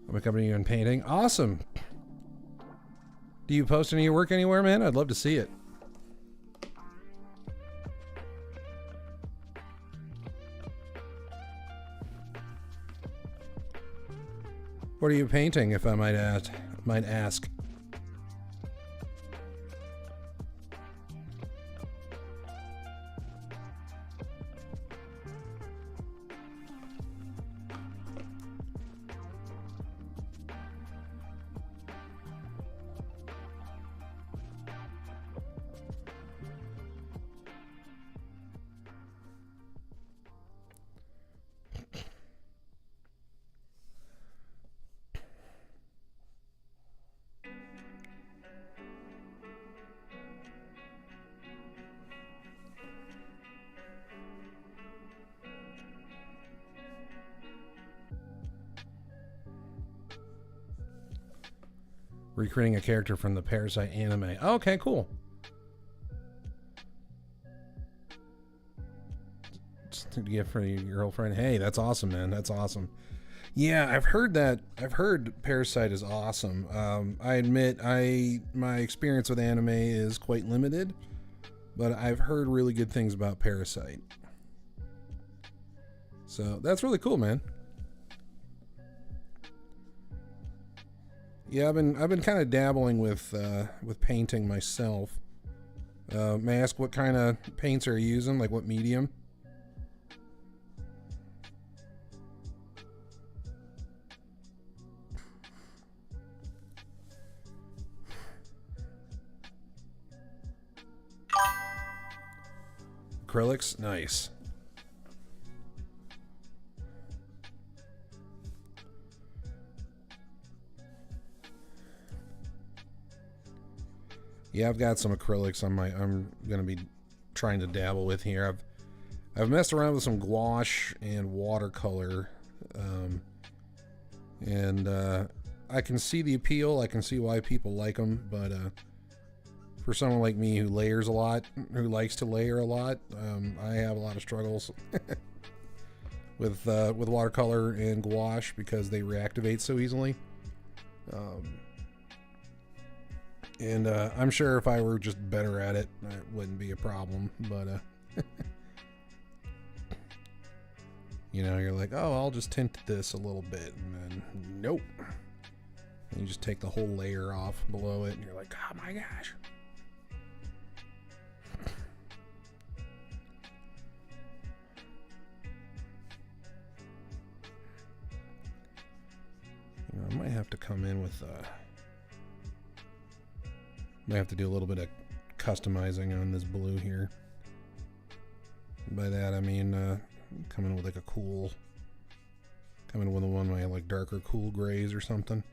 I'm accompanying you in painting. Awesome. Do you post any of your work anywhere, man? I'd love to see it. What are you painting, if I might ask? Recreating a character from the Parasite anime. Okay, cool. Just to get for your girlfriend. Hey, that's awesome, man. That's awesome. Yeah, I've heard that. I've heard Parasite is awesome. I admit, my experience with anime is quite limited, but I've heard really good things about Parasite. So that's really cool, man. Yeah, I've been kind of dabbling with painting myself. May I ask what kind of paints are you using? Like what medium? Acrylics? Nice. Yeah, I've got some acrylics on my. I'm gonna be trying to dabble with here. I've messed around with some gouache and watercolor, and I can see the appeal. I can see why people like them, but for someone like me who layers a lot, who likes to layer a lot, I have a lot of struggles with watercolor and gouache because they reactivate so easily. And I'm sure if I were just better at it, it wouldn't be a problem. But You know, you're like, oh, I'll just tint this a little bit, and then nope. And you just take the whole layer off below it, and you're like, oh my gosh. You know, I might have to come in with, might have to do a little bit of customizing on this blue here. By that I mean, come in with like a cool, come in with one of my like darker cool grays or something.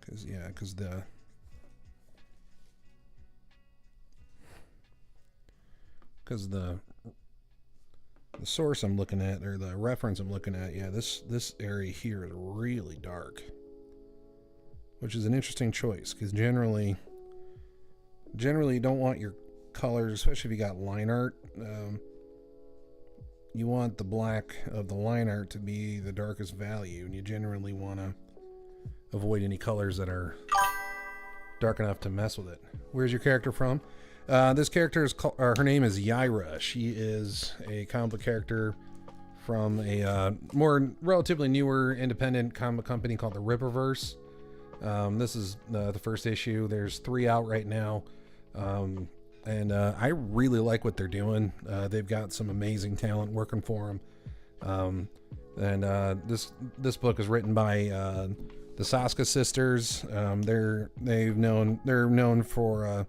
Cause yeah, cause the source I'm looking at, or the reference I'm looking at, yeah, this area here is really dark, which is an interesting choice, because generally you don't want your colors, especially if you got line art, you want the black of the line art to be the darkest value, and you generally want to avoid any colors that are dark enough to mess with it. Where's your character from? This character is her name is Yaira. She is a comic book character from a more relatively newer independent comic company called the Rippaverse. This is the first issue. There's 3 out right now. And I really like what they're doing. They've got some amazing talent working for them. This book is written by the Saska sisters. They're known for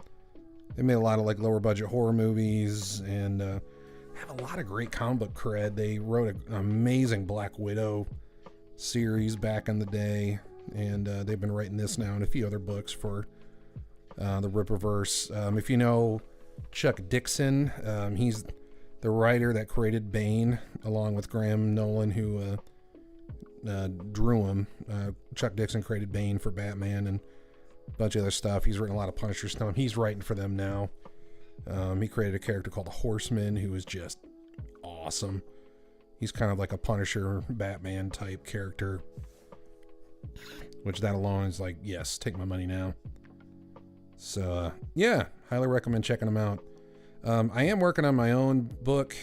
they made a lot of like lower budget horror movies and have a lot of great comic book cred. They wrote an amazing Black Widow series back in the day, and they've been writing this now and a few other books for the Rippaverse. If you know Chuck Dixon, he's the writer that created Bane along with Graham Nolan, who drew him. Chuck Dixon created Bane for Batman and a bunch of other stuff. He's written a lot of Punisher stuff. He's writing for them now. He created a character called the Horseman, who is just awesome. He's kind of like a Punisher Batman type character, which that alone is like, yes, take my money now. So yeah, highly recommend checking them out. I am working on my own book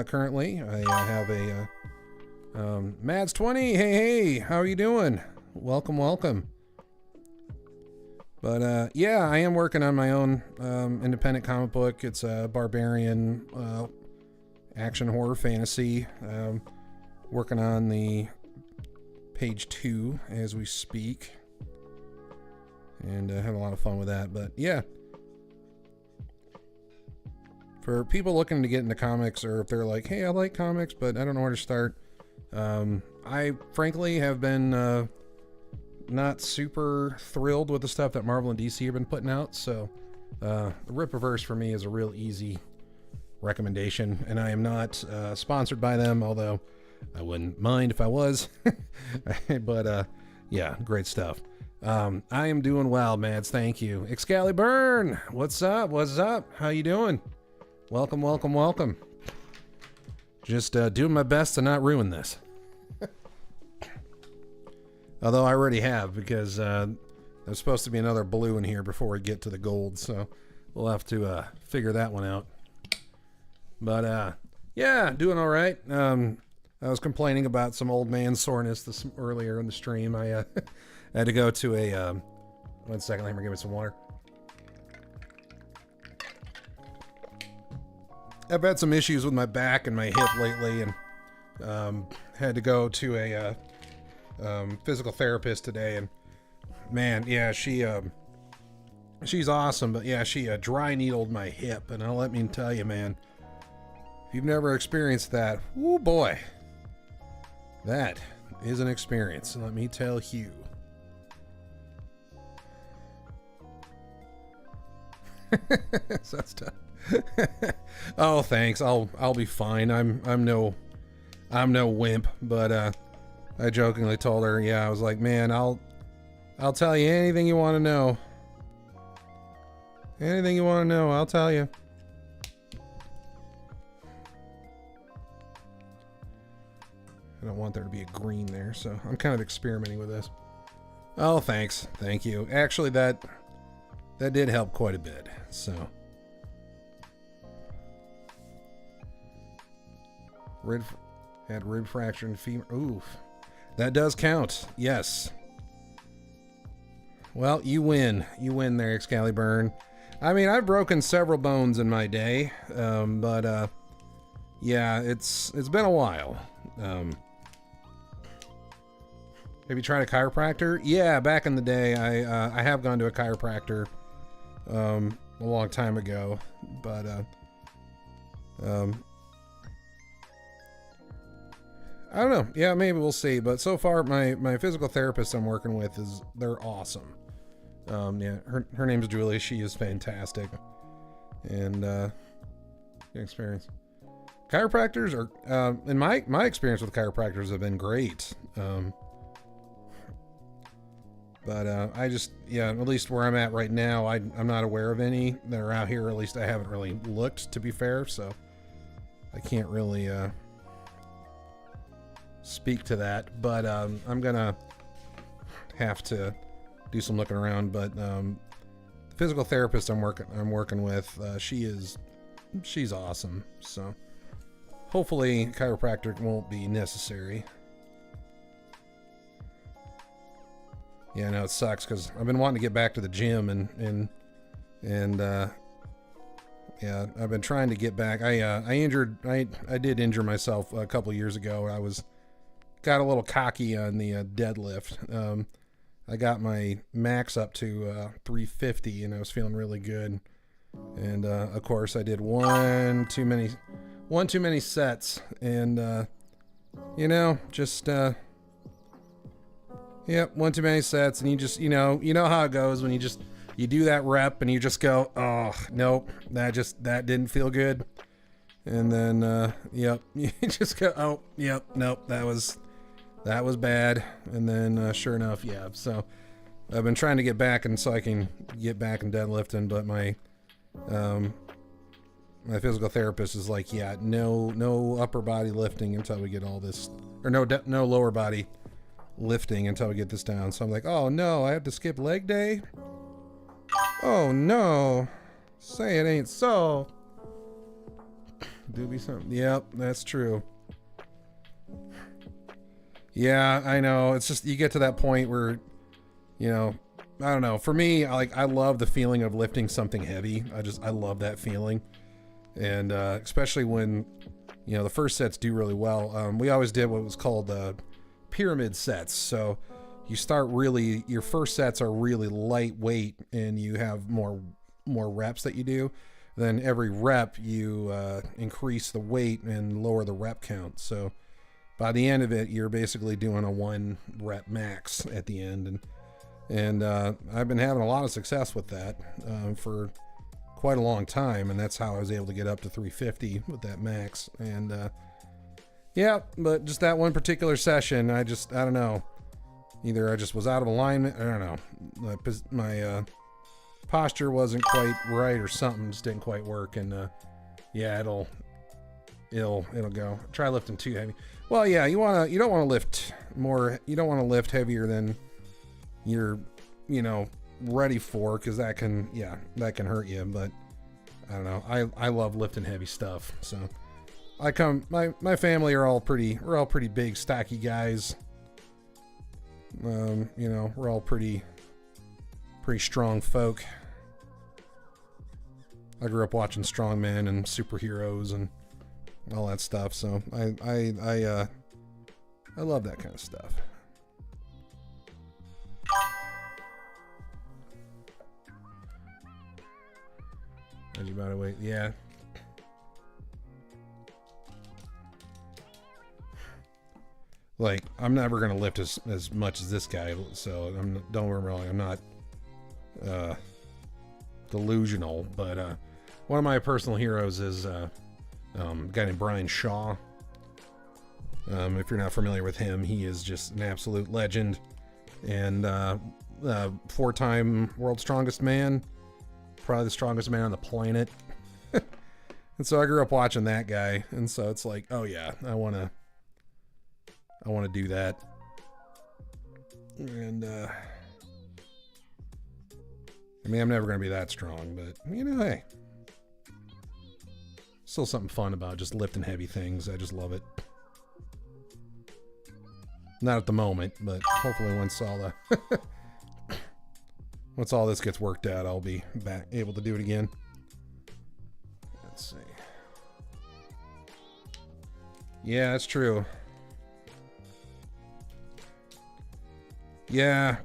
currently. I have a Mads20. Hey, how are you doing? Welcome. But yeah, I am working on my own independent comic book. It's a barbarian action horror fantasy. Working on the page 2 as we speak, and having a lot of fun with that. But yeah, for people looking to get into comics, or if they're like, hey, I like comics but I don't know where to start, I frankly have been not super thrilled with the stuff that Marvel and DC have been putting out, so the Rippaverse for me is a real easy recommendation, and I am not sponsored by them, although I wouldn't mind if I was. But yeah, great stuff. I am doing well, Mads, thank you. Excalibur, what's up? How you doing? Welcome. Just doing my best to not ruin this. Although I already have, because there's supposed to be another blue in here before we get to the gold, so we'll have to figure that one out. But yeah, doing all right. I was complaining about some old man soreness earlier in the stream. I had to go to a 1 second, let me give me some water. I've had some issues with my back and my hip lately, and had to go to a physical therapist today, and man, yeah, she's awesome, but yeah, she dry needled my hip, and let me tell you, man, if you've never experienced that, whoo boy, that is an experience, let me tell you. So that's tough. Oh, thanks. I'll be fine. I'm no wimp, but I jokingly told her, yeah, I was like, man, I'll tell you anything you want to know. Anything you want to know, I'll tell you. I don't want there to be a green there, so I'm kind of experimenting with this. Oh, thanks. Thank you. Actually, that did help quite a bit, so. Had rib fracture and femur. Oof. That does count. Yes. Well, you win. You win there, Excalibur. I mean, I've broken several bones in my day, but yeah, it's been a while. Have you tried a chiropractor? Yeah, back in the day, I have gone to a chiropractor a long time ago, but I don't know. Yeah, maybe we'll see. But so far, my physical therapist I'm working with they're awesome. Yeah, her name's Julie. She is fantastic, and good experience. Chiropractors are, in my experience with chiropractors have been great. But I just, yeah, at least where I'm at right now, I'm not aware of any that are out here. At least I haven't really looked, to be fair. So I can't really speak to that. But I'm gonna have to do some looking around. But the physical therapist I'm working with, she's awesome. So hopefully chiropractic won't be necessary. Yeah, no, it sucks because I've been wanting to get back to the gym and yeah, I've been trying to get back. I did injure myself a couple years ago. Got a little cocky on the deadlift. I got my max up to 350 and I was feeling really good. And of course I did one too many sets and you know, just yep, one too many sets, and you just, you know how it goes when you do that rep and you just go, oh, nope, that didn't feel good. And then, yep, you just go, oh, yep, nope, that was bad. And then, sure enough, yeah. So I've been trying to get back, and so I can get back in deadlifting, but my physical therapist is like, yeah, no upper body lifting until we get all this, or no lower body lifting until we get this down. So I'm like, oh no, I have to skip leg day? Oh no, say it ain't so. Do be something. Yep, that's true. Yeah, I know. It's just, you get to that point where, you know, I don't know. For me, I love the feeling of lifting something heavy. I love that feeling. And especially when, you know, the first sets do really well. We always did what was called pyramid sets. So you start your first sets are really lightweight and you have more reps that you do. Then every rep you increase the weight and lower the rep count. So by the end of it, you're basically doing a 1 rep max at the end. And I've been having a lot of success with that for quite a long time. And that's how I was able to get up to 350 with that max. And yeah, but just that one particular session, I don't know. Either I just was out of alignment, I don't know. My posture wasn't quite right or something just didn't quite work. And yeah, it'll go. Try lifting too heavy. Well, yeah, you don't want to lift more. You don't want to lift heavier than you're, ready for, because that can hurt you. But I don't know. I love lifting heavy stuff. So my family we're all pretty big, stocky guys. We're all pretty strong folk. I grew up watching strongmen and superheroes and all that stuff, so I love that kind of stuff. As you about to wait, yeah. Like, I'm never gonna lift as much as this guy, so don't worry, wrong. I'm not delusional, but one of my personal heroes is a guy named Brian Shaw. If you're not familiar with him, he is just an absolute legend and 4-time world's strongest man, probably the strongest man on the planet. And so I grew up watching that guy, and so it's like, oh yeah, I want to do that. And I mean, I'm never going to be that strong, but hey, Still something fun about just lifting heavy things. I just love it. Not at the moment, but hopefully once all this gets worked out, I'll be back able to do it again. Let's see. Yeah, that's true. Yeah.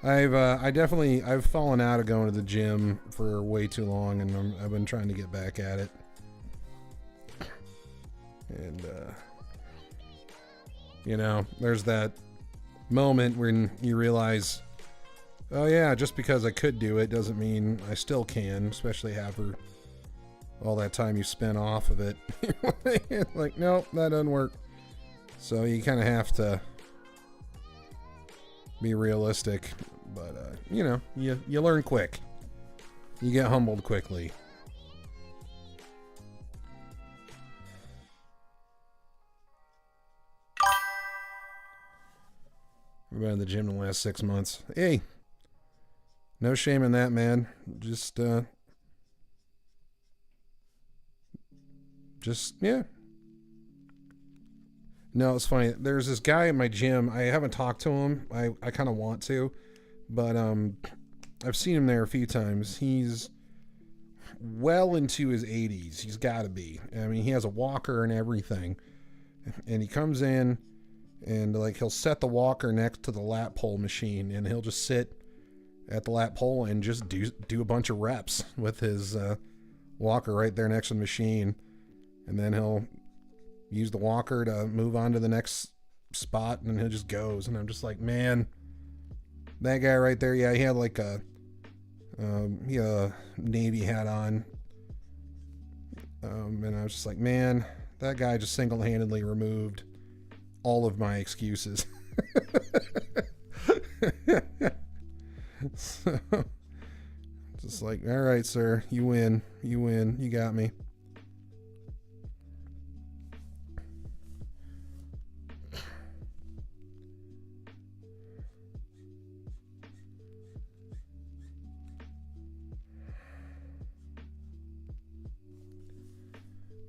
I've fallen out of going to the gym for way too long, and I've been trying to get back at it. And you know, there's that moment when you realize, oh yeah, just because I could do it doesn't mean I still can, especially after all that time you spent off of it. Like, nope, that doesn't work. So you kind of have to be realistic, but you know, you learn quick. You get humbled quickly. I've been in the gym in the last 6 months. Hey, no shame in that, man. Just yeah. No, it's funny. There's this guy in my gym. I haven't talked to him. I kind of want to, but I've seen him there a few times. He's well into his 80s. He's got to be. I mean, he has a walker and everything. And he comes in and like he'll set the walker next to the lat pull machine, and he'll just sit at the lat pull and just do a bunch of reps with his walker right there next to the machine. And then he'll use the walker to move on to the next spot, and he just goes. And I'm just like, man, that guy right there, yeah, he had like a Navy hat on, and I was just like, man, that guy just single-handedly removed all of my excuses. So, just like, all right, sir, you win, you got me.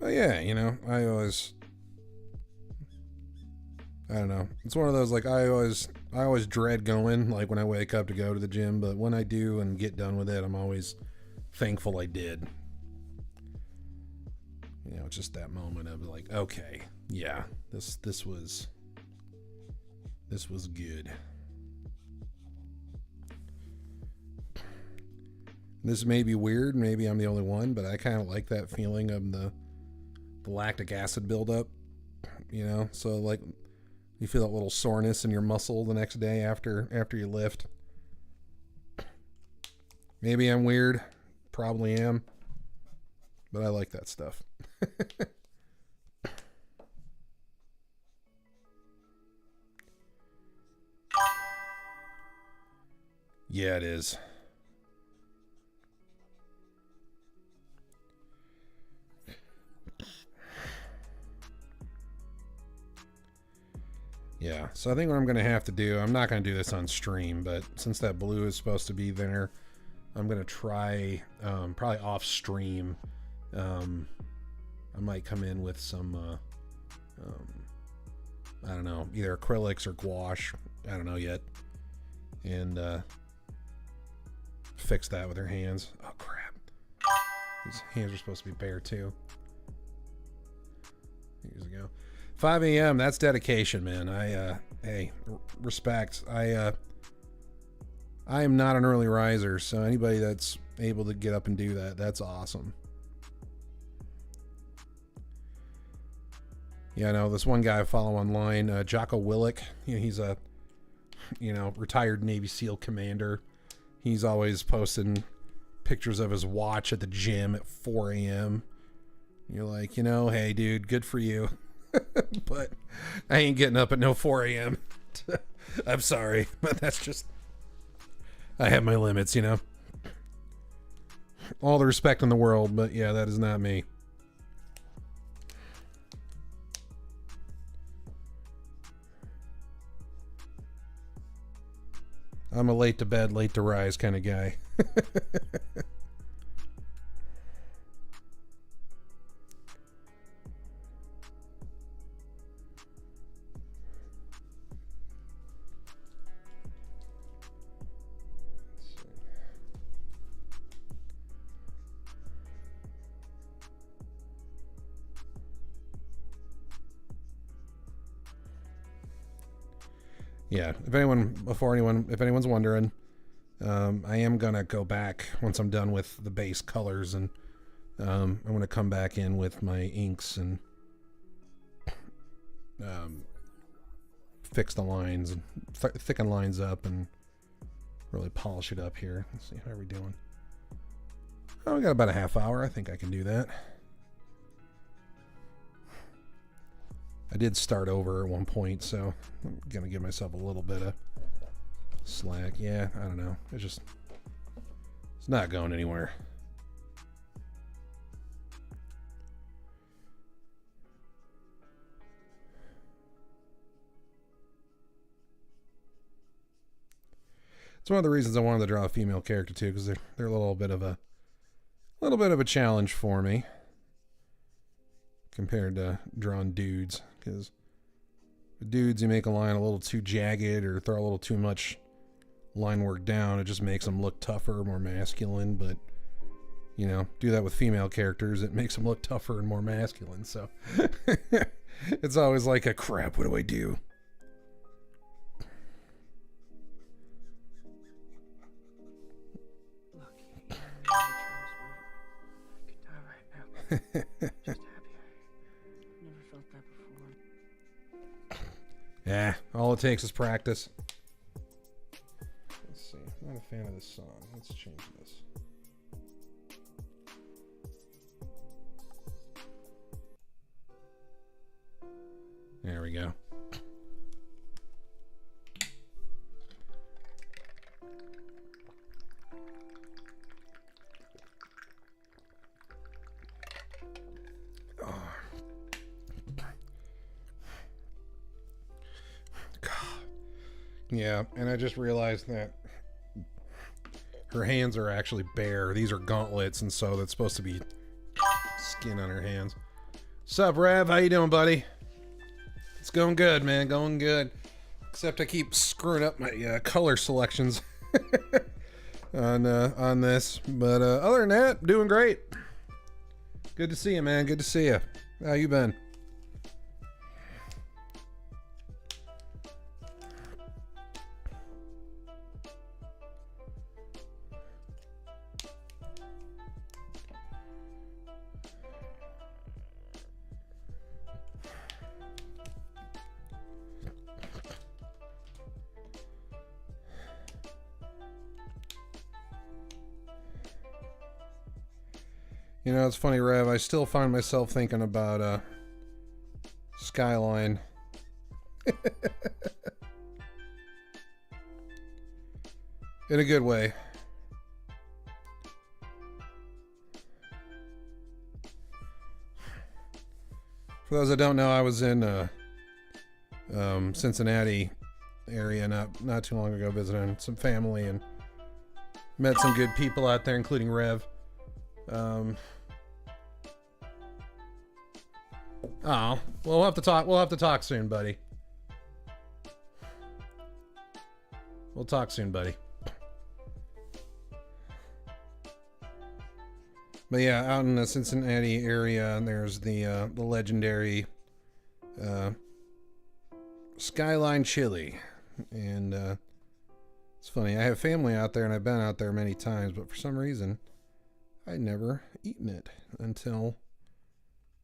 But yeah, you know, I don't know. It's one of those, like, I always dread going, like, when I wake up to go to the gym, but when I do and get done with it, I'm always thankful I did. You know, it's just that moment of like, okay, yeah, this was good. This may be weird, maybe I'm the only one, but I kind of like that feeling of the lactic acid buildup, you know? So, like, you feel that little soreness in your muscle the next day after you lift. Maybe I'm weird. Probably am. But I like that stuff. Yeah, it is. Yeah, so I think what I'm going to have to do, I'm not going to do this on stream, but since that blue is supposed to be there, I'm going to try, probably off stream, I might come in with some, I don't know, either acrylics or gouache, I don't know yet, and fix that with her hands. Oh, crap. These hands are supposed to be bare, too. Years ago. 5 a.m. That's dedication, man. Hey, respect. I am not an early riser, so anybody that's able to get up and do that, that's awesome. Yeah, I know this one guy I follow online, Jocko Willick. He's a, retired Navy SEAL commander. He's always posting pictures of his watch at the gym at 4 a.m. You're like, hey, dude, good for you. But I ain't getting up at no 4 a.m. I'm sorry, but that's just, I have my limits, All the respect in the world, but yeah, that is not me. I'm a late to bed, late to rise kind of guy. yeah, if anyone's wondering, I am gonna go back once I'm done with the base colors, and I'm gonna come back in with my inks and fix the lines and thicken lines up and really polish it up here. Let's see, how are we doing? Oh, we got about a half hour. I think I can do that. I did start over at one point, so I'm gonna give myself a little bit of slack. Yeah, I don't know. It's not going anywhere. It's one of the reasons I wanted to draw a female character too, because they're a little bit of a challenge for me compared to drawing dudes. Because with dudes, you make a line a little too jagged or throw a little too much line work down. It just makes them look tougher, more masculine. But you know, do that with female characters, it makes them look tougher and more masculine. So it's always like a crap. What do I do? Just happier. Never felt that before. Yeah, all it takes is practice. Let's see. I'm not a fan of this song. Let's change this. There we go. Yeah, and I just realized that her hands are actually bare. These are gauntlets, and so that's supposed to be skin on her hands. Sup, Rev? How you doing, buddy? It's going good, man. Going good. Except I keep screwing up my color selections on this. But other than that, doing great. Good to see you, man. Good to see you. How you been? You know, it's funny, Rev. I still find myself thinking about Skyline. In a good way. For those that don't know, I was in Cincinnati area not too long ago visiting some family and met some good people out there, including Rev. Oh, we'll have to talk. We'll have to talk soon, buddy. We'll talk soon, buddy. But yeah, out in the Cincinnati area, there's the legendary Skyline Chili, and it's funny. I have family out there, and I've been out there many times, but for some reason, I'd never eaten it until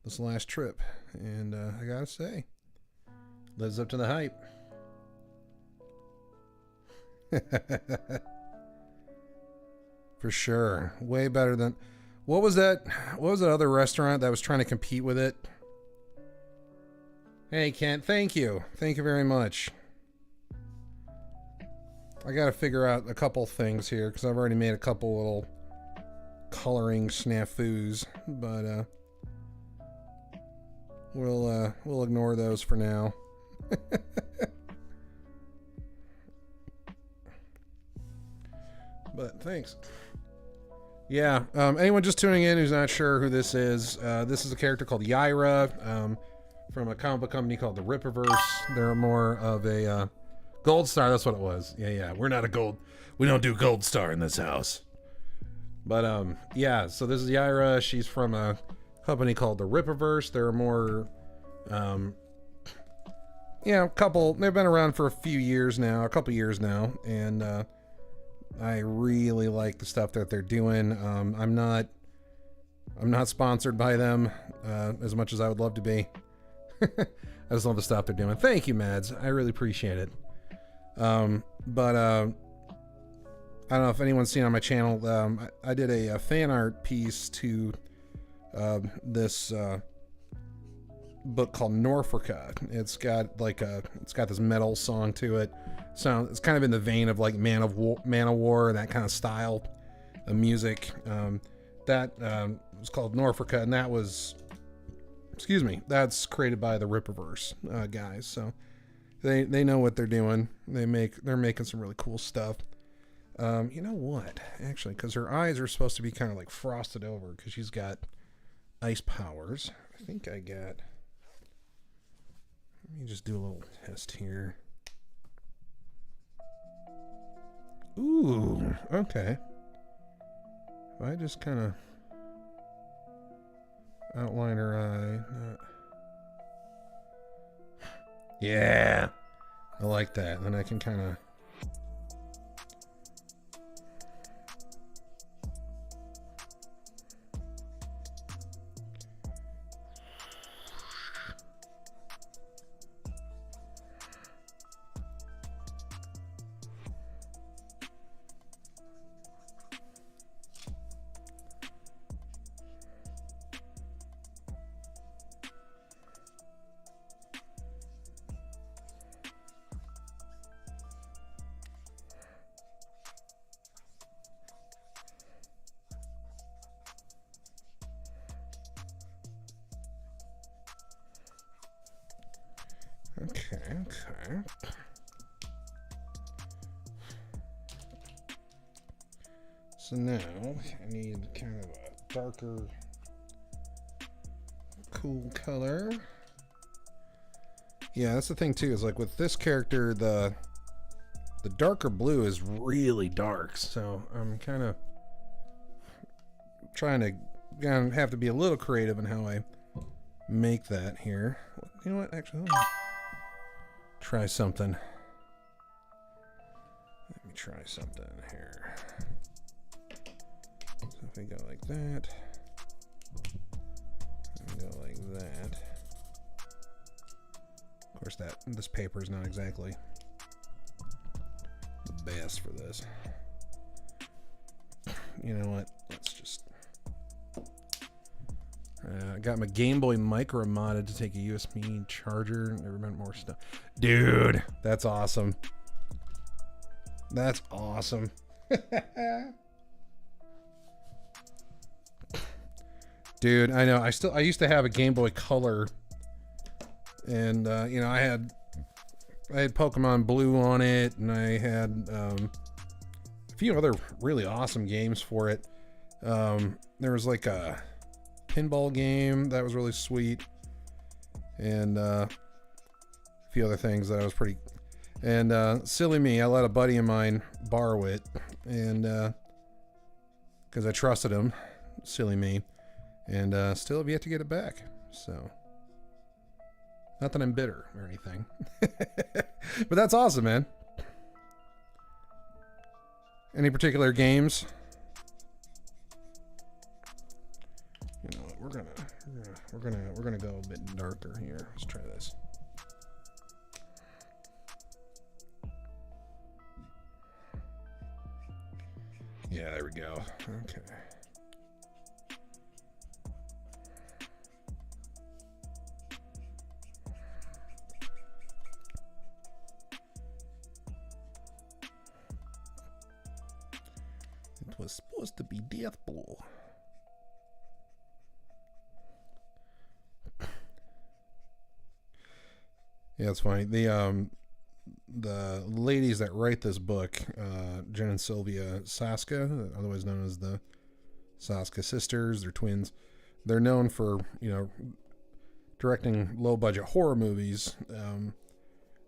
this last trip, and I gotta say, lives up to the hype. For sure, way better than what was that other restaurant that was trying to compete with it? Hey Kent, thank you very much. I gotta figure out a couple things here because I've already made a couple little coloring snafus, but we'll ignore those for now. But thanks. Yeah, anyone just tuning in who's not sure who this is a character called Yaira, from a comic book company called the Rippaverse. They're more of a Gold Star, that's what it was. Yeah, we don't do Gold Star in this house. But yeah, so this is Yaira. She's from a company called the Rippaverse. They're more a couple. They've been around for a couple years now, and I really like the stuff that they're doing. I'm not sponsored by them as much as I would love to be. I just love the stuff they're doing. Thank you, Mads. I really appreciate it. But I don't know if anyone's seen on my channel. I did a fan art piece to this book called Norfolka. It's got this metal song to it. So it's kind of in the vein of like Man of War, that kind of style of music. That was called Norfolka, and that's created by the Rippaverse guys. So they know what they're doing. They're making some really cool stuff. You know what? Actually, because her eyes are supposed to be kind of like frosted over because she's got ice powers. I think I got. Let me just do a little test here. Ooh, okay. If I just kind of outline her eye. Yeah, I like that. Then I can kind of. Okay. So now I need kind of a darker, cool color. Yeah, that's the thing too, is like with this character, the darker blue is really dark. So I'm kind of trying to have to be a little creative in how I make that here. You know what? Actually, let me try something. Let me try something here. So if we go like that, and go like that. Of course, this paper is not exactly the best for this. You know what? Let's just. I got my Game Boy Micro modded to take a USB charger. Never meant more stuff. Dude, that's awesome. That's awesome. Dude, I know. I used to have a Game Boy Color, and you know, I had Pokemon Blue on it, and I had a few other really awesome games for it. There was like a pinball game that was really sweet, and a few other things that I was pretty. And silly me, I let a buddy of mine borrow it, and because I trusted him, silly me, and still have yet to get it back. So, not that I'm bitter or anything, but that's awesome, man. Any particular games? You know what? We're gonna go a bit darker here. Let's try this. Yeah, there we go. Okay. It was supposed to be Deathblow. Yeah, it's funny. The ladies that write this book, Jen and Sylvia Saska, otherwise known as the Saska sisters, they're twins. They're known for, you know, directing low-budget horror movies,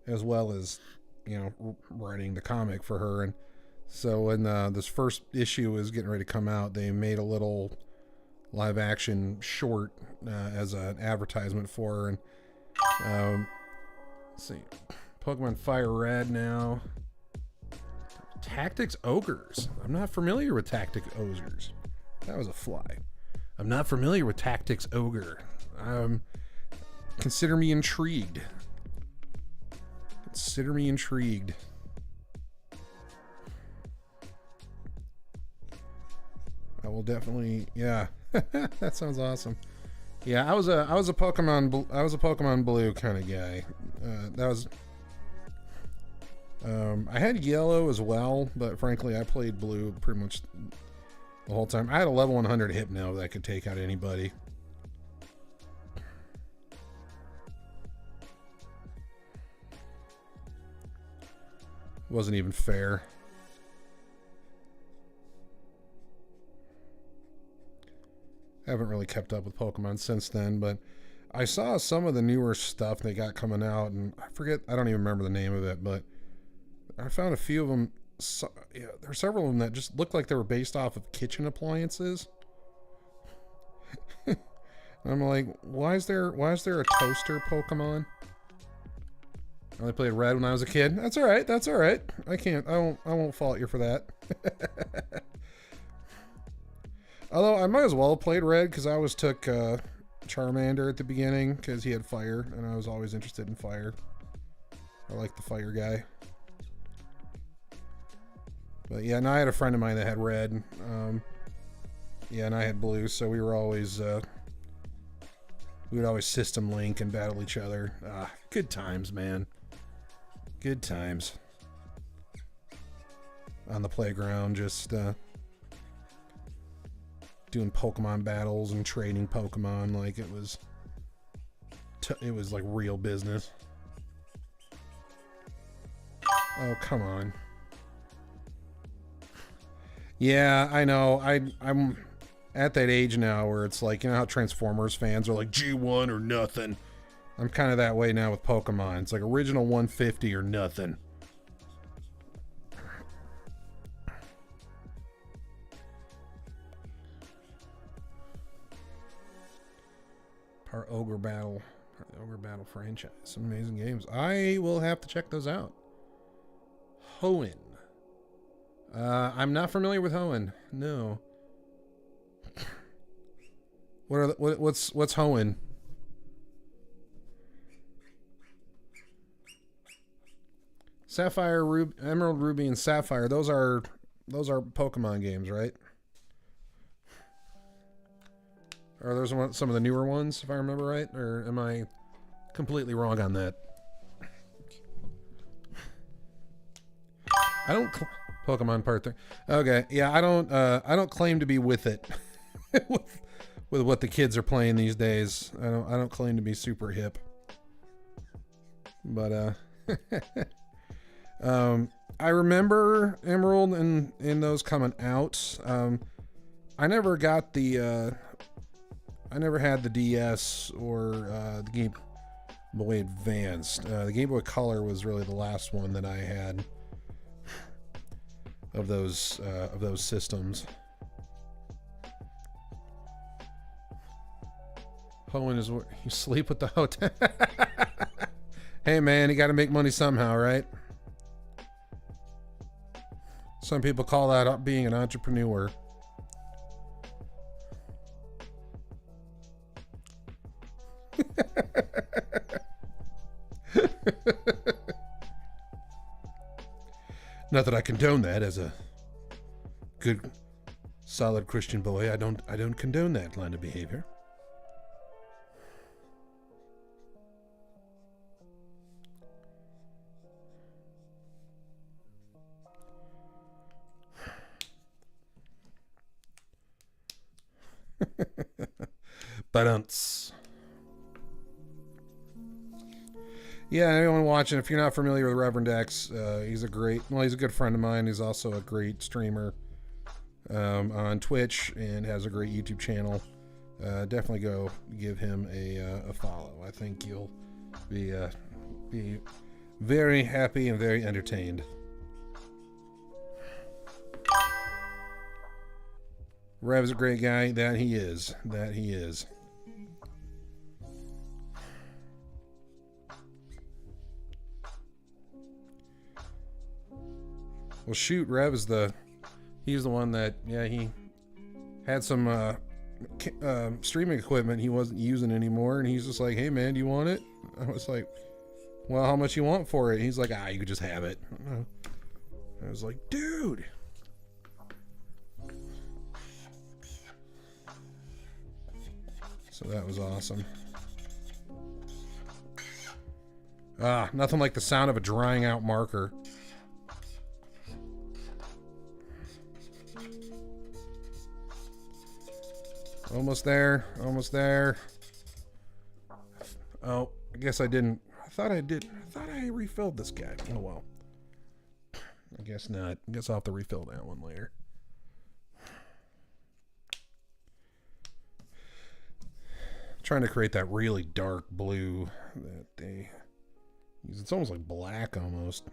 as well as, you know, writing the comic for her. And so when this first issue was getting ready to come out, they made a little live-action short as an advertisement for her. And Let's see. Pokemon Fire Red now. Tactics Ogres. I'm not familiar with Tactics Ogres. That was a fly. I'm not familiar with Tactics Ogre. Consider me intrigued. Consider me intrigued. I will definitely, yeah. That sounds awesome. Yeah, I was a Pokemon Blue kind of guy. I had Yellow as well, but frankly, I played Blue pretty much the whole time. I had a level 100 Hypno that could take out anybody. Wasn't even fair. Haven't really kept up with Pokemon since then, but I saw some of the newer stuff they got coming out, and I don't even remember the name of it, but I found a few of them. Yeah, there are several of them that just looked like they were based off of kitchen appliances. I'm like, why is there a toaster Pokemon? I only played Red when I was a kid. That's all right. That's all right. I won't fault you for that. Although I might as well have played Red because I always took Charmander at the beginning because he had fire, and I was always interested in fire. I like the fire guy. But yeah, and I had a friend of mine that had Red. Yeah, and I had Blue, so we would always system link and battle each other. Good times, man. Good times. On the playground, just doing Pokemon battles and trading Pokemon like it was like real business. Oh, come on. Yeah, I know. I'm at that age now where it's like, you know how Transformers fans are like G1 or nothing. I'm kind of that way now with Pokemon. It's like original 150 or nothing. Part Ogre Battle. Part of the Ogre Battle franchise. Some amazing games. I will have to check those out. Hoenn. I'm not familiar with Hoenn. No. What's Hoenn? Sapphire, Emerald, Ruby, and Sapphire. Those are Pokemon games, right? Or those some of the newer ones, if I remember right? Or am I completely wrong on that? I don't. Pokemon Part 3. Okay, yeah, I don't claim to be with it. with what the kids are playing these days. I don't claim to be super hip. But I remember Emerald and those coming out. I never got the I never had the DS or the Game Boy Advance. The Game Boy Color was really the last one that I had of those systems. Hoenn is where you sleep with the hotel. Hey man, you got to make money somehow, right? Some people call that being an entrepreneur. Not that I condone that as a good, solid Christian boy. I don't condone that line of behavior. But yeah, anyone watching, if you're not familiar with Reverend X, he's a good friend of mine. He's also a great streamer on Twitch and has a great YouTube channel. Definitely go give him a follow. I think you'll be very happy and very entertained. Rev's a great guy. That he is. That he is. Well, shoot, Rev is he's the one that, yeah, he had some streaming equipment he wasn't using anymore, and he's just like, hey man, do you want it? I was like, well, how much you want for it? He's like, you could just have it. I was like, dude. So that was awesome. Nothing like the sound of a drying out marker. Almost there. Almost there. Oh, I guess I didn't. I thought I did. I thought I refilled this guy. Oh well. I guess not. I guess I'll have to refill that one later. Trying to create that really dark blue that they use. It's almost like black almost.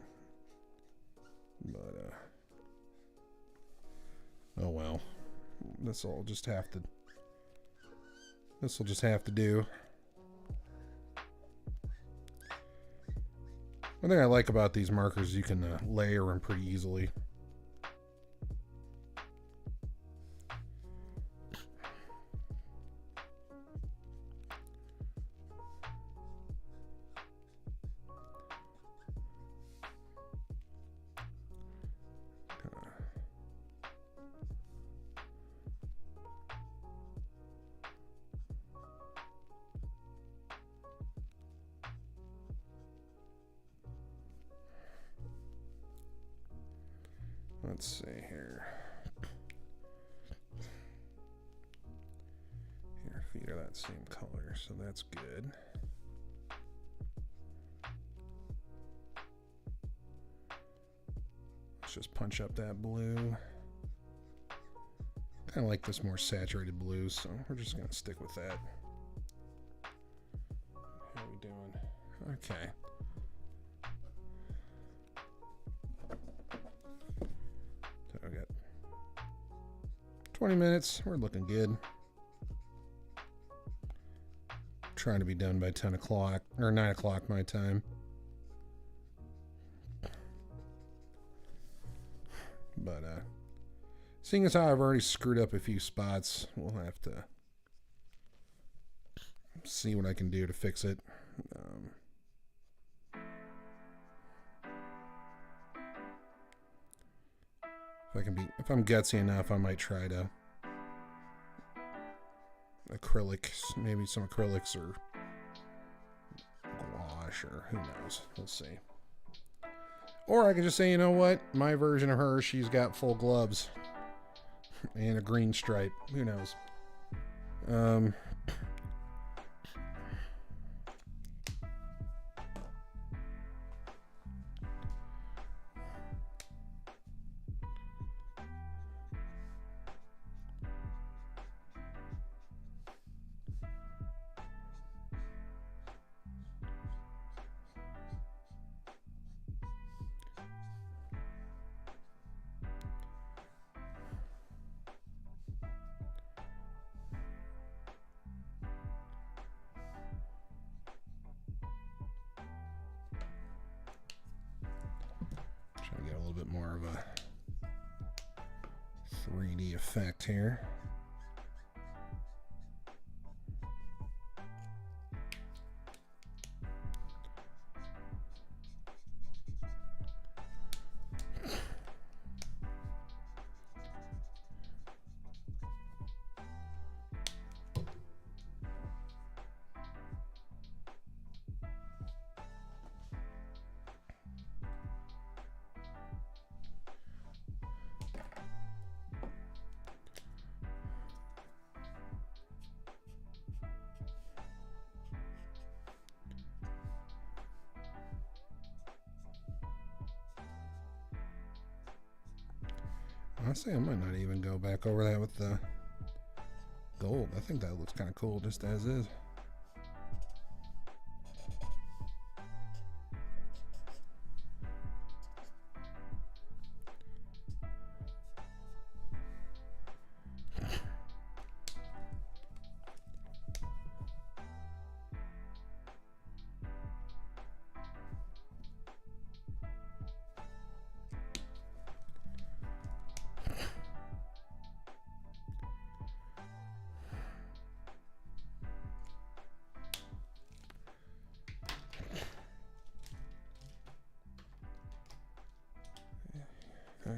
But oh well. This will just have to do. One thing I like about these markers, you can layer them pretty easily. Let's see here. Here, feet are that same color, so that's good. Let's just punch up that blue. Kind of like this more saturated blue, so we're just going to stick with that. How are we doing? Okay. So I got 20 minutes. We're looking good. Trying to be done by 10 o'clock or 9 o'clock my time. But seeing as how I've already screwed up a few spots, we'll have to see what I can do to fix it. If I'm gutsy enough, I might try to maybe some acrylics or gouache or who knows. We'll see. Or I could just say, you know what? My version of her, she's got full gloves and a green stripe. Who knows? Trying to get a little bit more of a 3D effect here. Honestly, I might not even go back over that with the gold. I think that looks kind of cool just as is.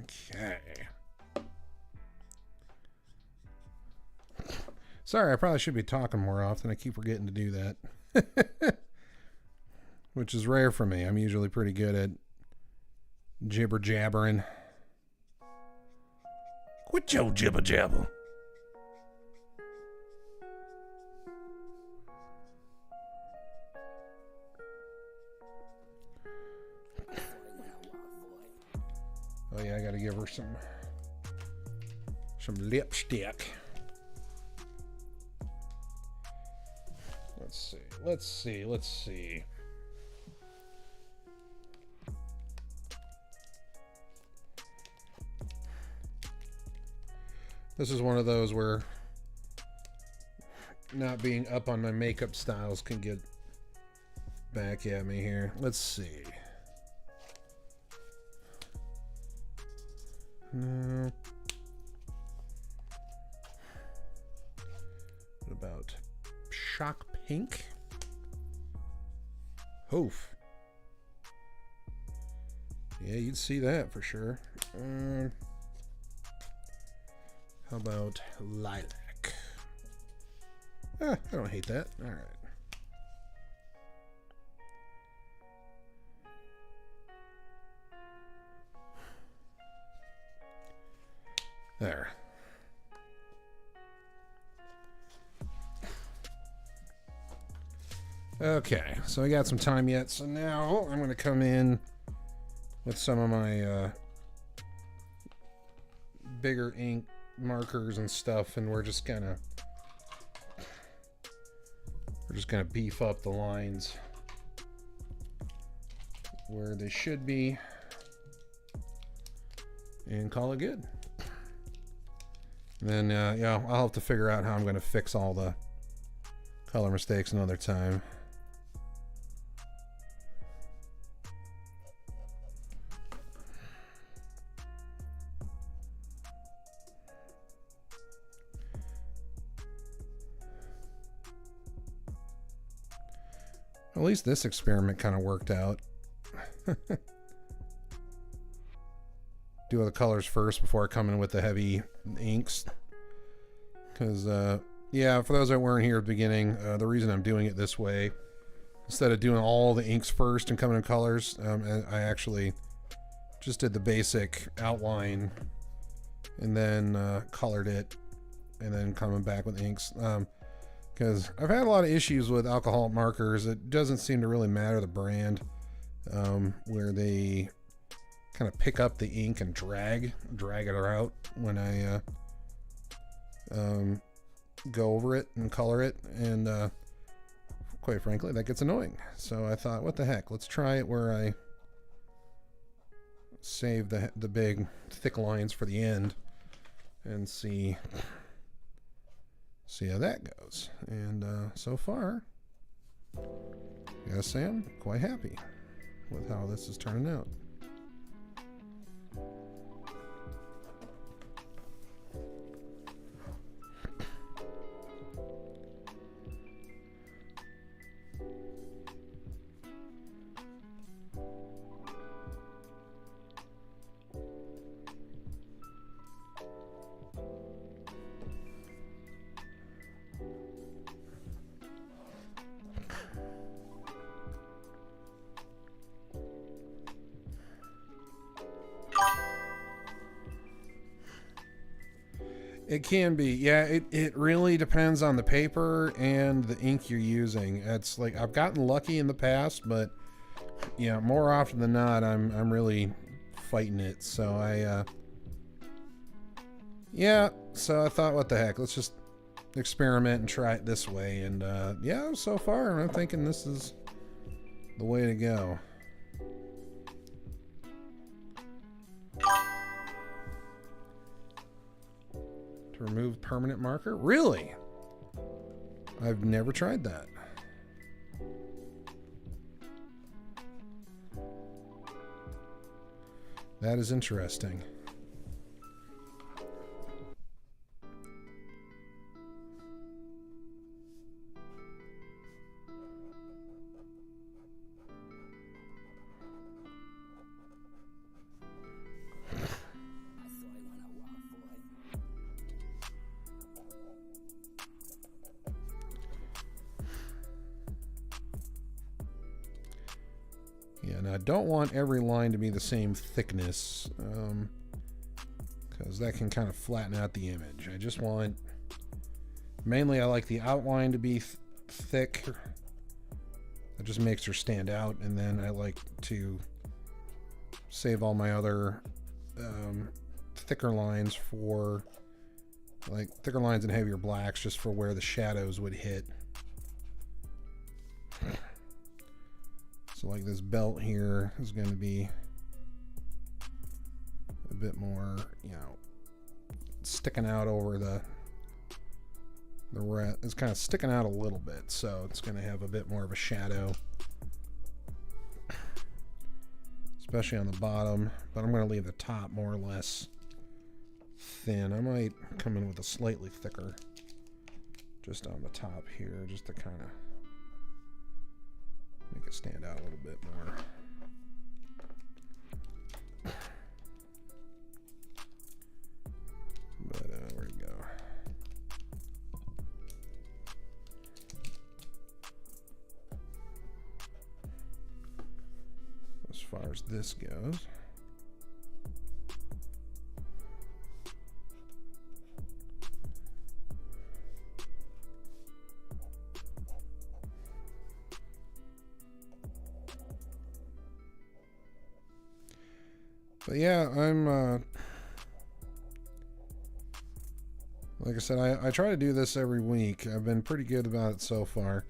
Okay. Sorry, I probably should be talking more often. I keep forgetting to do that. Which is rare for me. I'm usually pretty good at jibber jabbering. Quit your jibber jabber. Oh yeah, I gotta give her some lipstick. Let's see. This is one of those where not being up on my makeup styles can get back at me here. Let's see. No. What about shock pink? Hoof. Yeah, you'd see that for sure. How about lilac? I don't hate that. All right. There. Okay, so I got some time yet. So now I'm going to come in with some of my bigger ink markers and stuff, and we're just gonna beef up the lines where they should be and call it good. And then yeah, I'll have to figure out how I'm going to fix all the color mistakes another time. At least this experiment kind of worked out. Do the colors first before I come in with the heavy inks. Because, yeah, for those that weren't here at the beginning, the reason I'm doing it this way, instead of doing all the inks first and coming in colors, I actually just did the basic outline and then colored it and then coming back with inks. Because I've had a lot of issues with alcohol markers. It doesn't seem to really matter the brand, where they kind of pick up the ink and drag it out when I go over it and color it, and quite frankly, that gets annoying. So I thought, what the heck? Let's try it where I save the big thick lines for the end and see how that goes. And so far, I gotta say I'm quite happy with how this is turning out. It can be, yeah. It really depends on the paper and the ink you're using. It's like I've gotten lucky in the past, but yeah, more often than not, I'm really fighting it. So yeah. So I thought, what the heck? Let's just experiment and try it this way. And yeah, so far I'm thinking this is the way to go. To remove permanent marker? Really? I've never tried that. That is interesting. And I don't want every line to be the same thickness, because that can kind of flatten out the image. I just want, mainly I like the outline to be thick. That just makes her stand out. And then I like to save all my other thicker lines for, like thicker lines and heavier blacks, just for where the shadows would hit. So like this belt here is going to be a bit more, you know, sticking out over the red. It's kind of sticking out a little bit, so it's going to have a bit more of a shadow, especially on the bottom. But I'm going to leave the top more or less thin. I might come in with a slightly thicker just on the top here, just to kind of make it stand out a little bit more. But where'd it go? As far as this goes, but yeah, I'm like I said, I try to do this every week. I've been pretty good about it so far.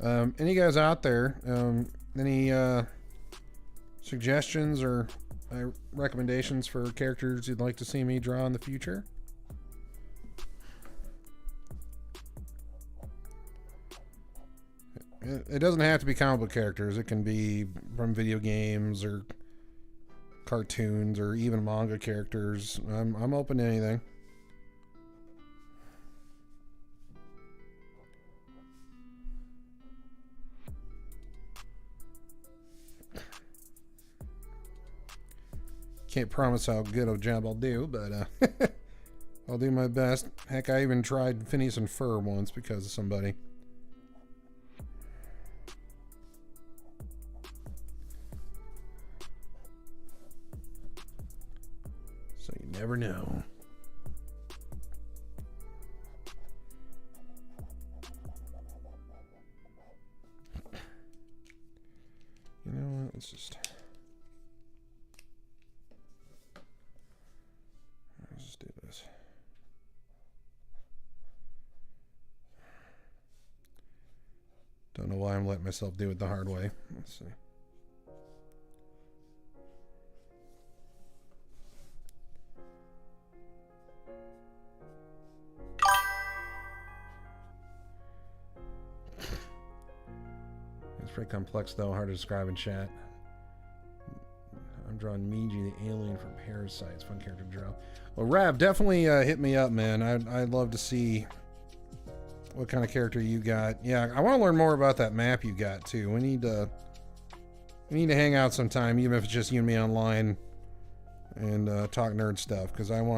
Any guys out there, any suggestions or recommendations for characters you'd like to see me draw in the future? It doesn't have to be comic book characters. It can be from video games or cartoons or even manga characters. I'm open to anything. Can't promise how good of a job I'll do, but I'll do my best. Heck, I even tried Phineas and Ferb once because of somebody. So you never know. You know what? Let's just do this. Don't know why I'm letting myself do it the hard way. Let's see. It's pretty complex though, hard to describe in chat. I'm drawing Miji, the alien from Parasites. Fun character to draw. Well, Rav, definitely hit me up, man. I'd love to see what kind of character you got. Yeah, I want to learn more about that map you got too. We need to hang out sometime, even if it's just you and me online, and talk nerd stuff. Because I'm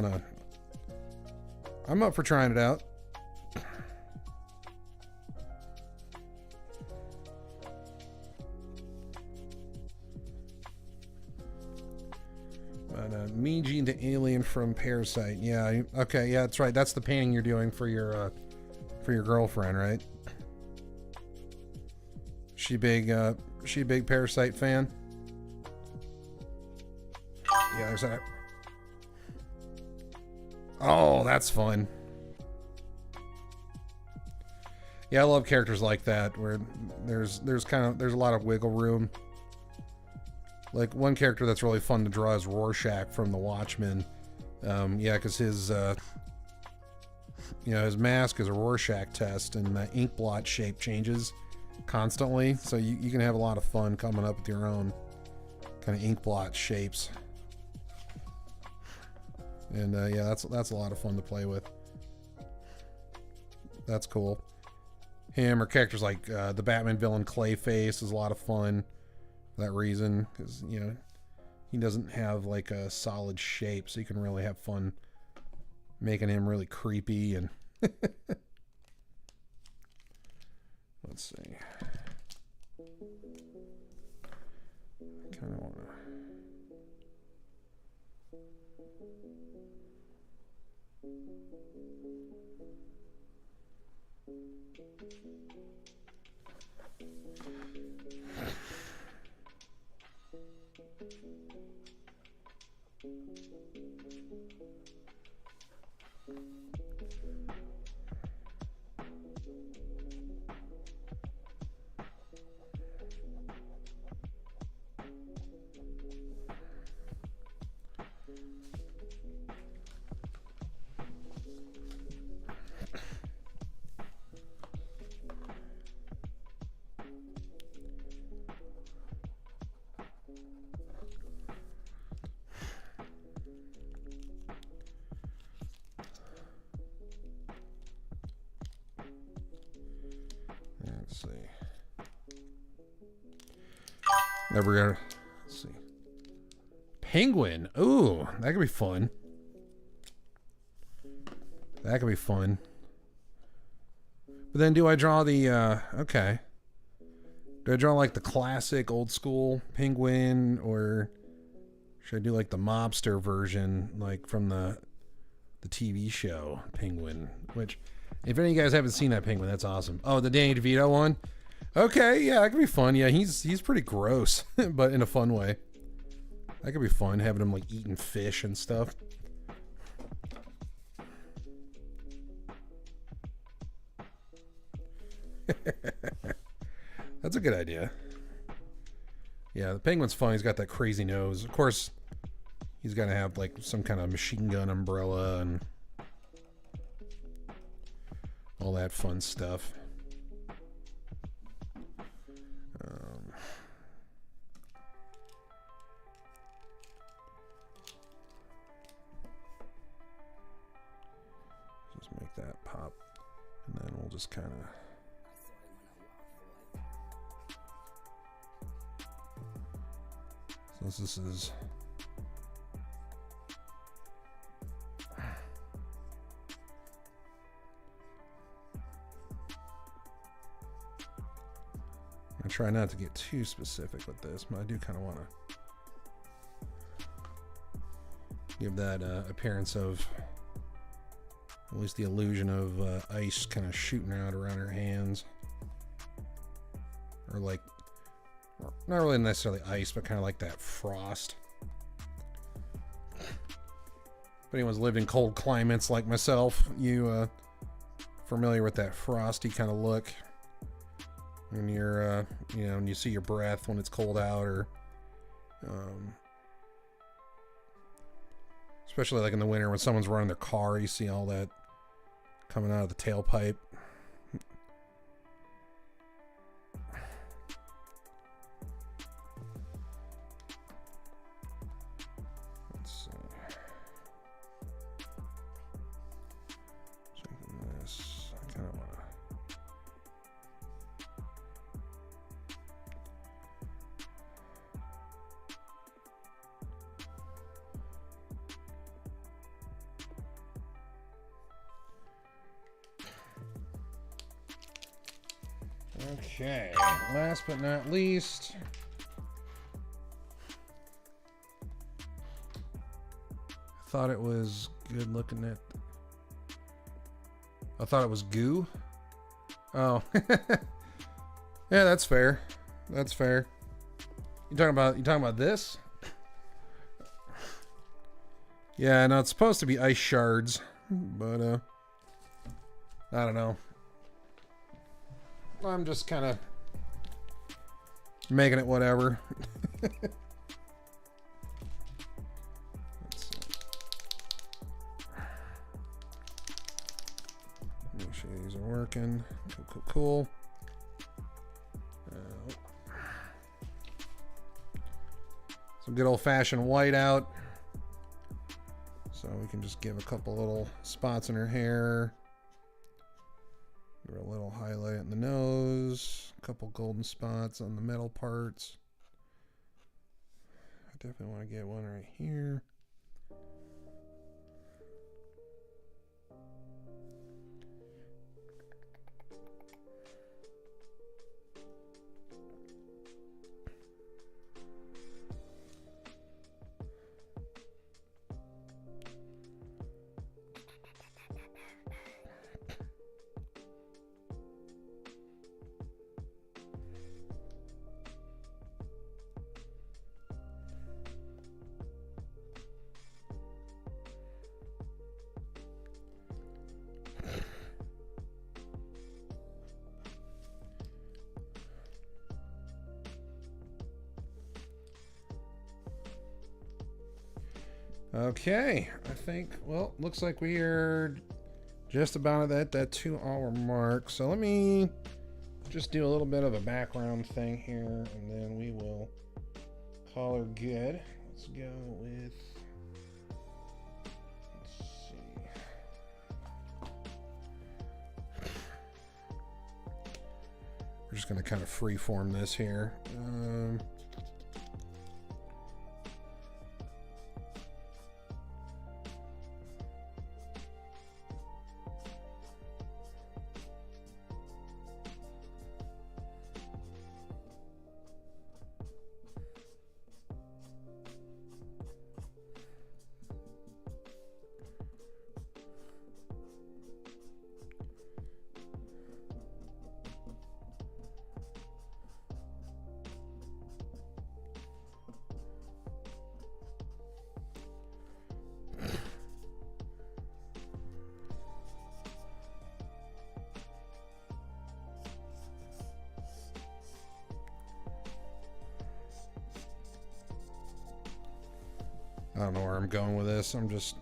up for trying it out. Miji, the alien from Parasite. Yeah, okay, yeah, that's right. That's the painting you're doing for your girlfriend, right? She a big Parasite fan? Yeah, there's that. Oh, that's fun. Yeah, I love characters like that where there's a lot of wiggle room. Like one character that's really fun to draw is Rorschach from The Watchmen. Yeah, because his his mask is a Rorschach test, and the ink blot shape changes constantly, so you can have a lot of fun coming up with your own kind of ink blot shapes. And yeah, that's a lot of fun to play with. That's cool. Him or characters like the Batman villain Clayface is a lot of fun. For that reason, because he doesn't have like a solid shape, so you can really have fun making him really creepy. And let's see, Let's see. Never gonna. Let's see. Penguin. Ooh, that could be fun. That could be fun. But then do I draw the, okay. Do I draw like the classic old school penguin, or should I do like the mobster version, like from the TV show Penguin? Which, if any of you guys haven't seen that Penguin, that's awesome. Oh, the Danny DeVito one? Okay, yeah, that could be fun. Yeah, he's pretty gross, but in a fun way. That could be fun, having him like eating fish and stuff. That's a good idea. Yeah, the penguin's fun. He's got that crazy nose. Of course, he's got to have like some kind of machine gun umbrella and all that fun stuff. Just make that pop, and then we'll just kind of. So this is. I try not to get too specific with this, but I do kind of want to give that appearance of, at least the illusion of ice kind of shooting out around her hands, or like, not really necessarily ice, but kind of like that frost. If anyone's lived in cold climates like myself, you familiar with that frosty kind of look when you're, you know, when you see your breath when it's cold out, or especially like in the winter when someone's running their car, you see all that coming out of the tailpipe. Okay, last but not least, I thought it was good looking at. I thought it was goo. Oh, yeah, that's fair. That's fair. You talking about this? Yeah, no, it's supposed to be ice shards, but I don't know. I'm just kind of making it whatever. Let's see. Make sure these are working. Cool, cool, cool. Some good old-fashioned whiteout. So we can just give a couple little spots in her hair. Give her a little highlight in the nose. A couple golden spots on the metal parts. I definitely want to get one right here. Okay, I think, well, looks like we are just about at that 2 hour mark. So let me just do a little bit of a background thing here, and then we will call her good. Let's go with, let's see. We're just going to kind of freeform this here. I don't know where I'm going with this. I'm just...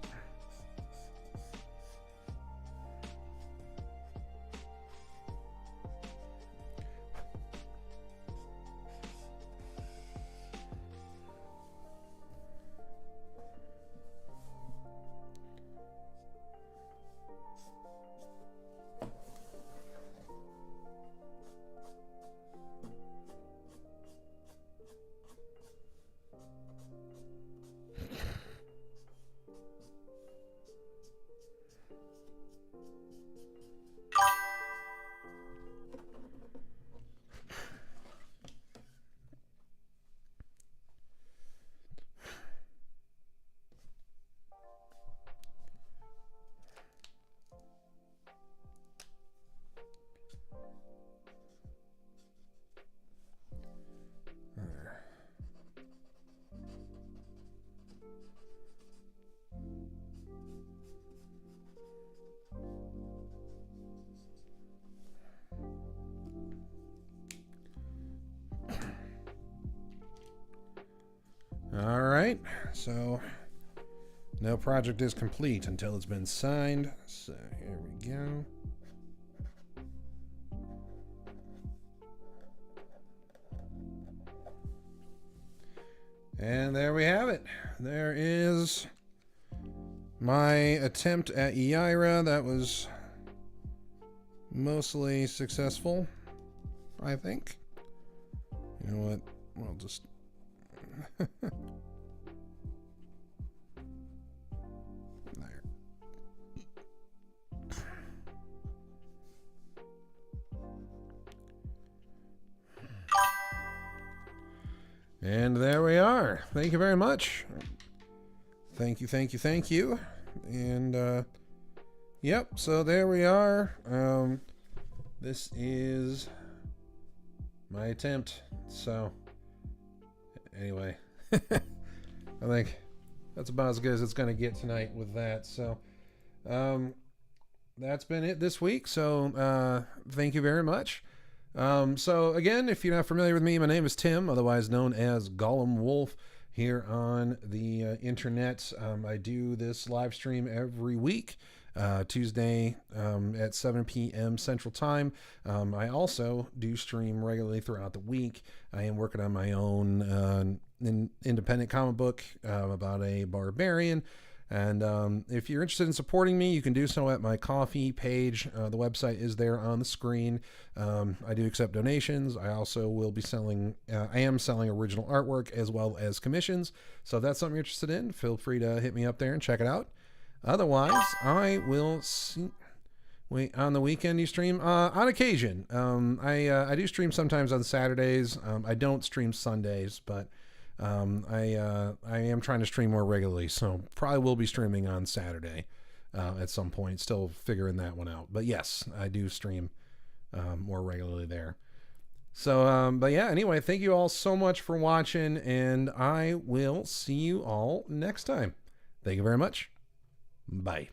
All right, so no project is complete until it's been signed. So here we go. And there we have it. There is my attempt at Yaira. That was mostly successful, I think. You know what? I'll just... there. And there we are. Thank you very much. Thank you, thank you, thank you. And yep, so there we are. This is my attempt. So anyway, I think that's about as good as it's going to get tonight with that. So that's been it this week. So thank you very much. So again, if you're not familiar with me, my name is Tim, otherwise known as Gollum Wolf here on the internet. I do this live stream every week, Tuesday at 7 p.m. Central Time. I also do stream regularly throughout the week. I am working on my own independent comic book about a barbarian. And if you're interested in supporting me, you can do so at my Ko-fi page. The website is there on the screen. I do accept donations. I also will be selling, I am selling original artwork as well as commissions. So if that's something you're interested in, feel free to hit me up there and check it out. Otherwise, I will see. Wait, on the weekend you stream? On occasion. I do stream sometimes on Saturdays. I don't stream Sundays, but I am trying to stream more regularly, so probably will be streaming on Saturday at some point. Still figuring that one out. But yes, I do stream more regularly there. So, but yeah, anyway, thank you all so much for watching, and I will see you all next time. Thank you very much. Bye.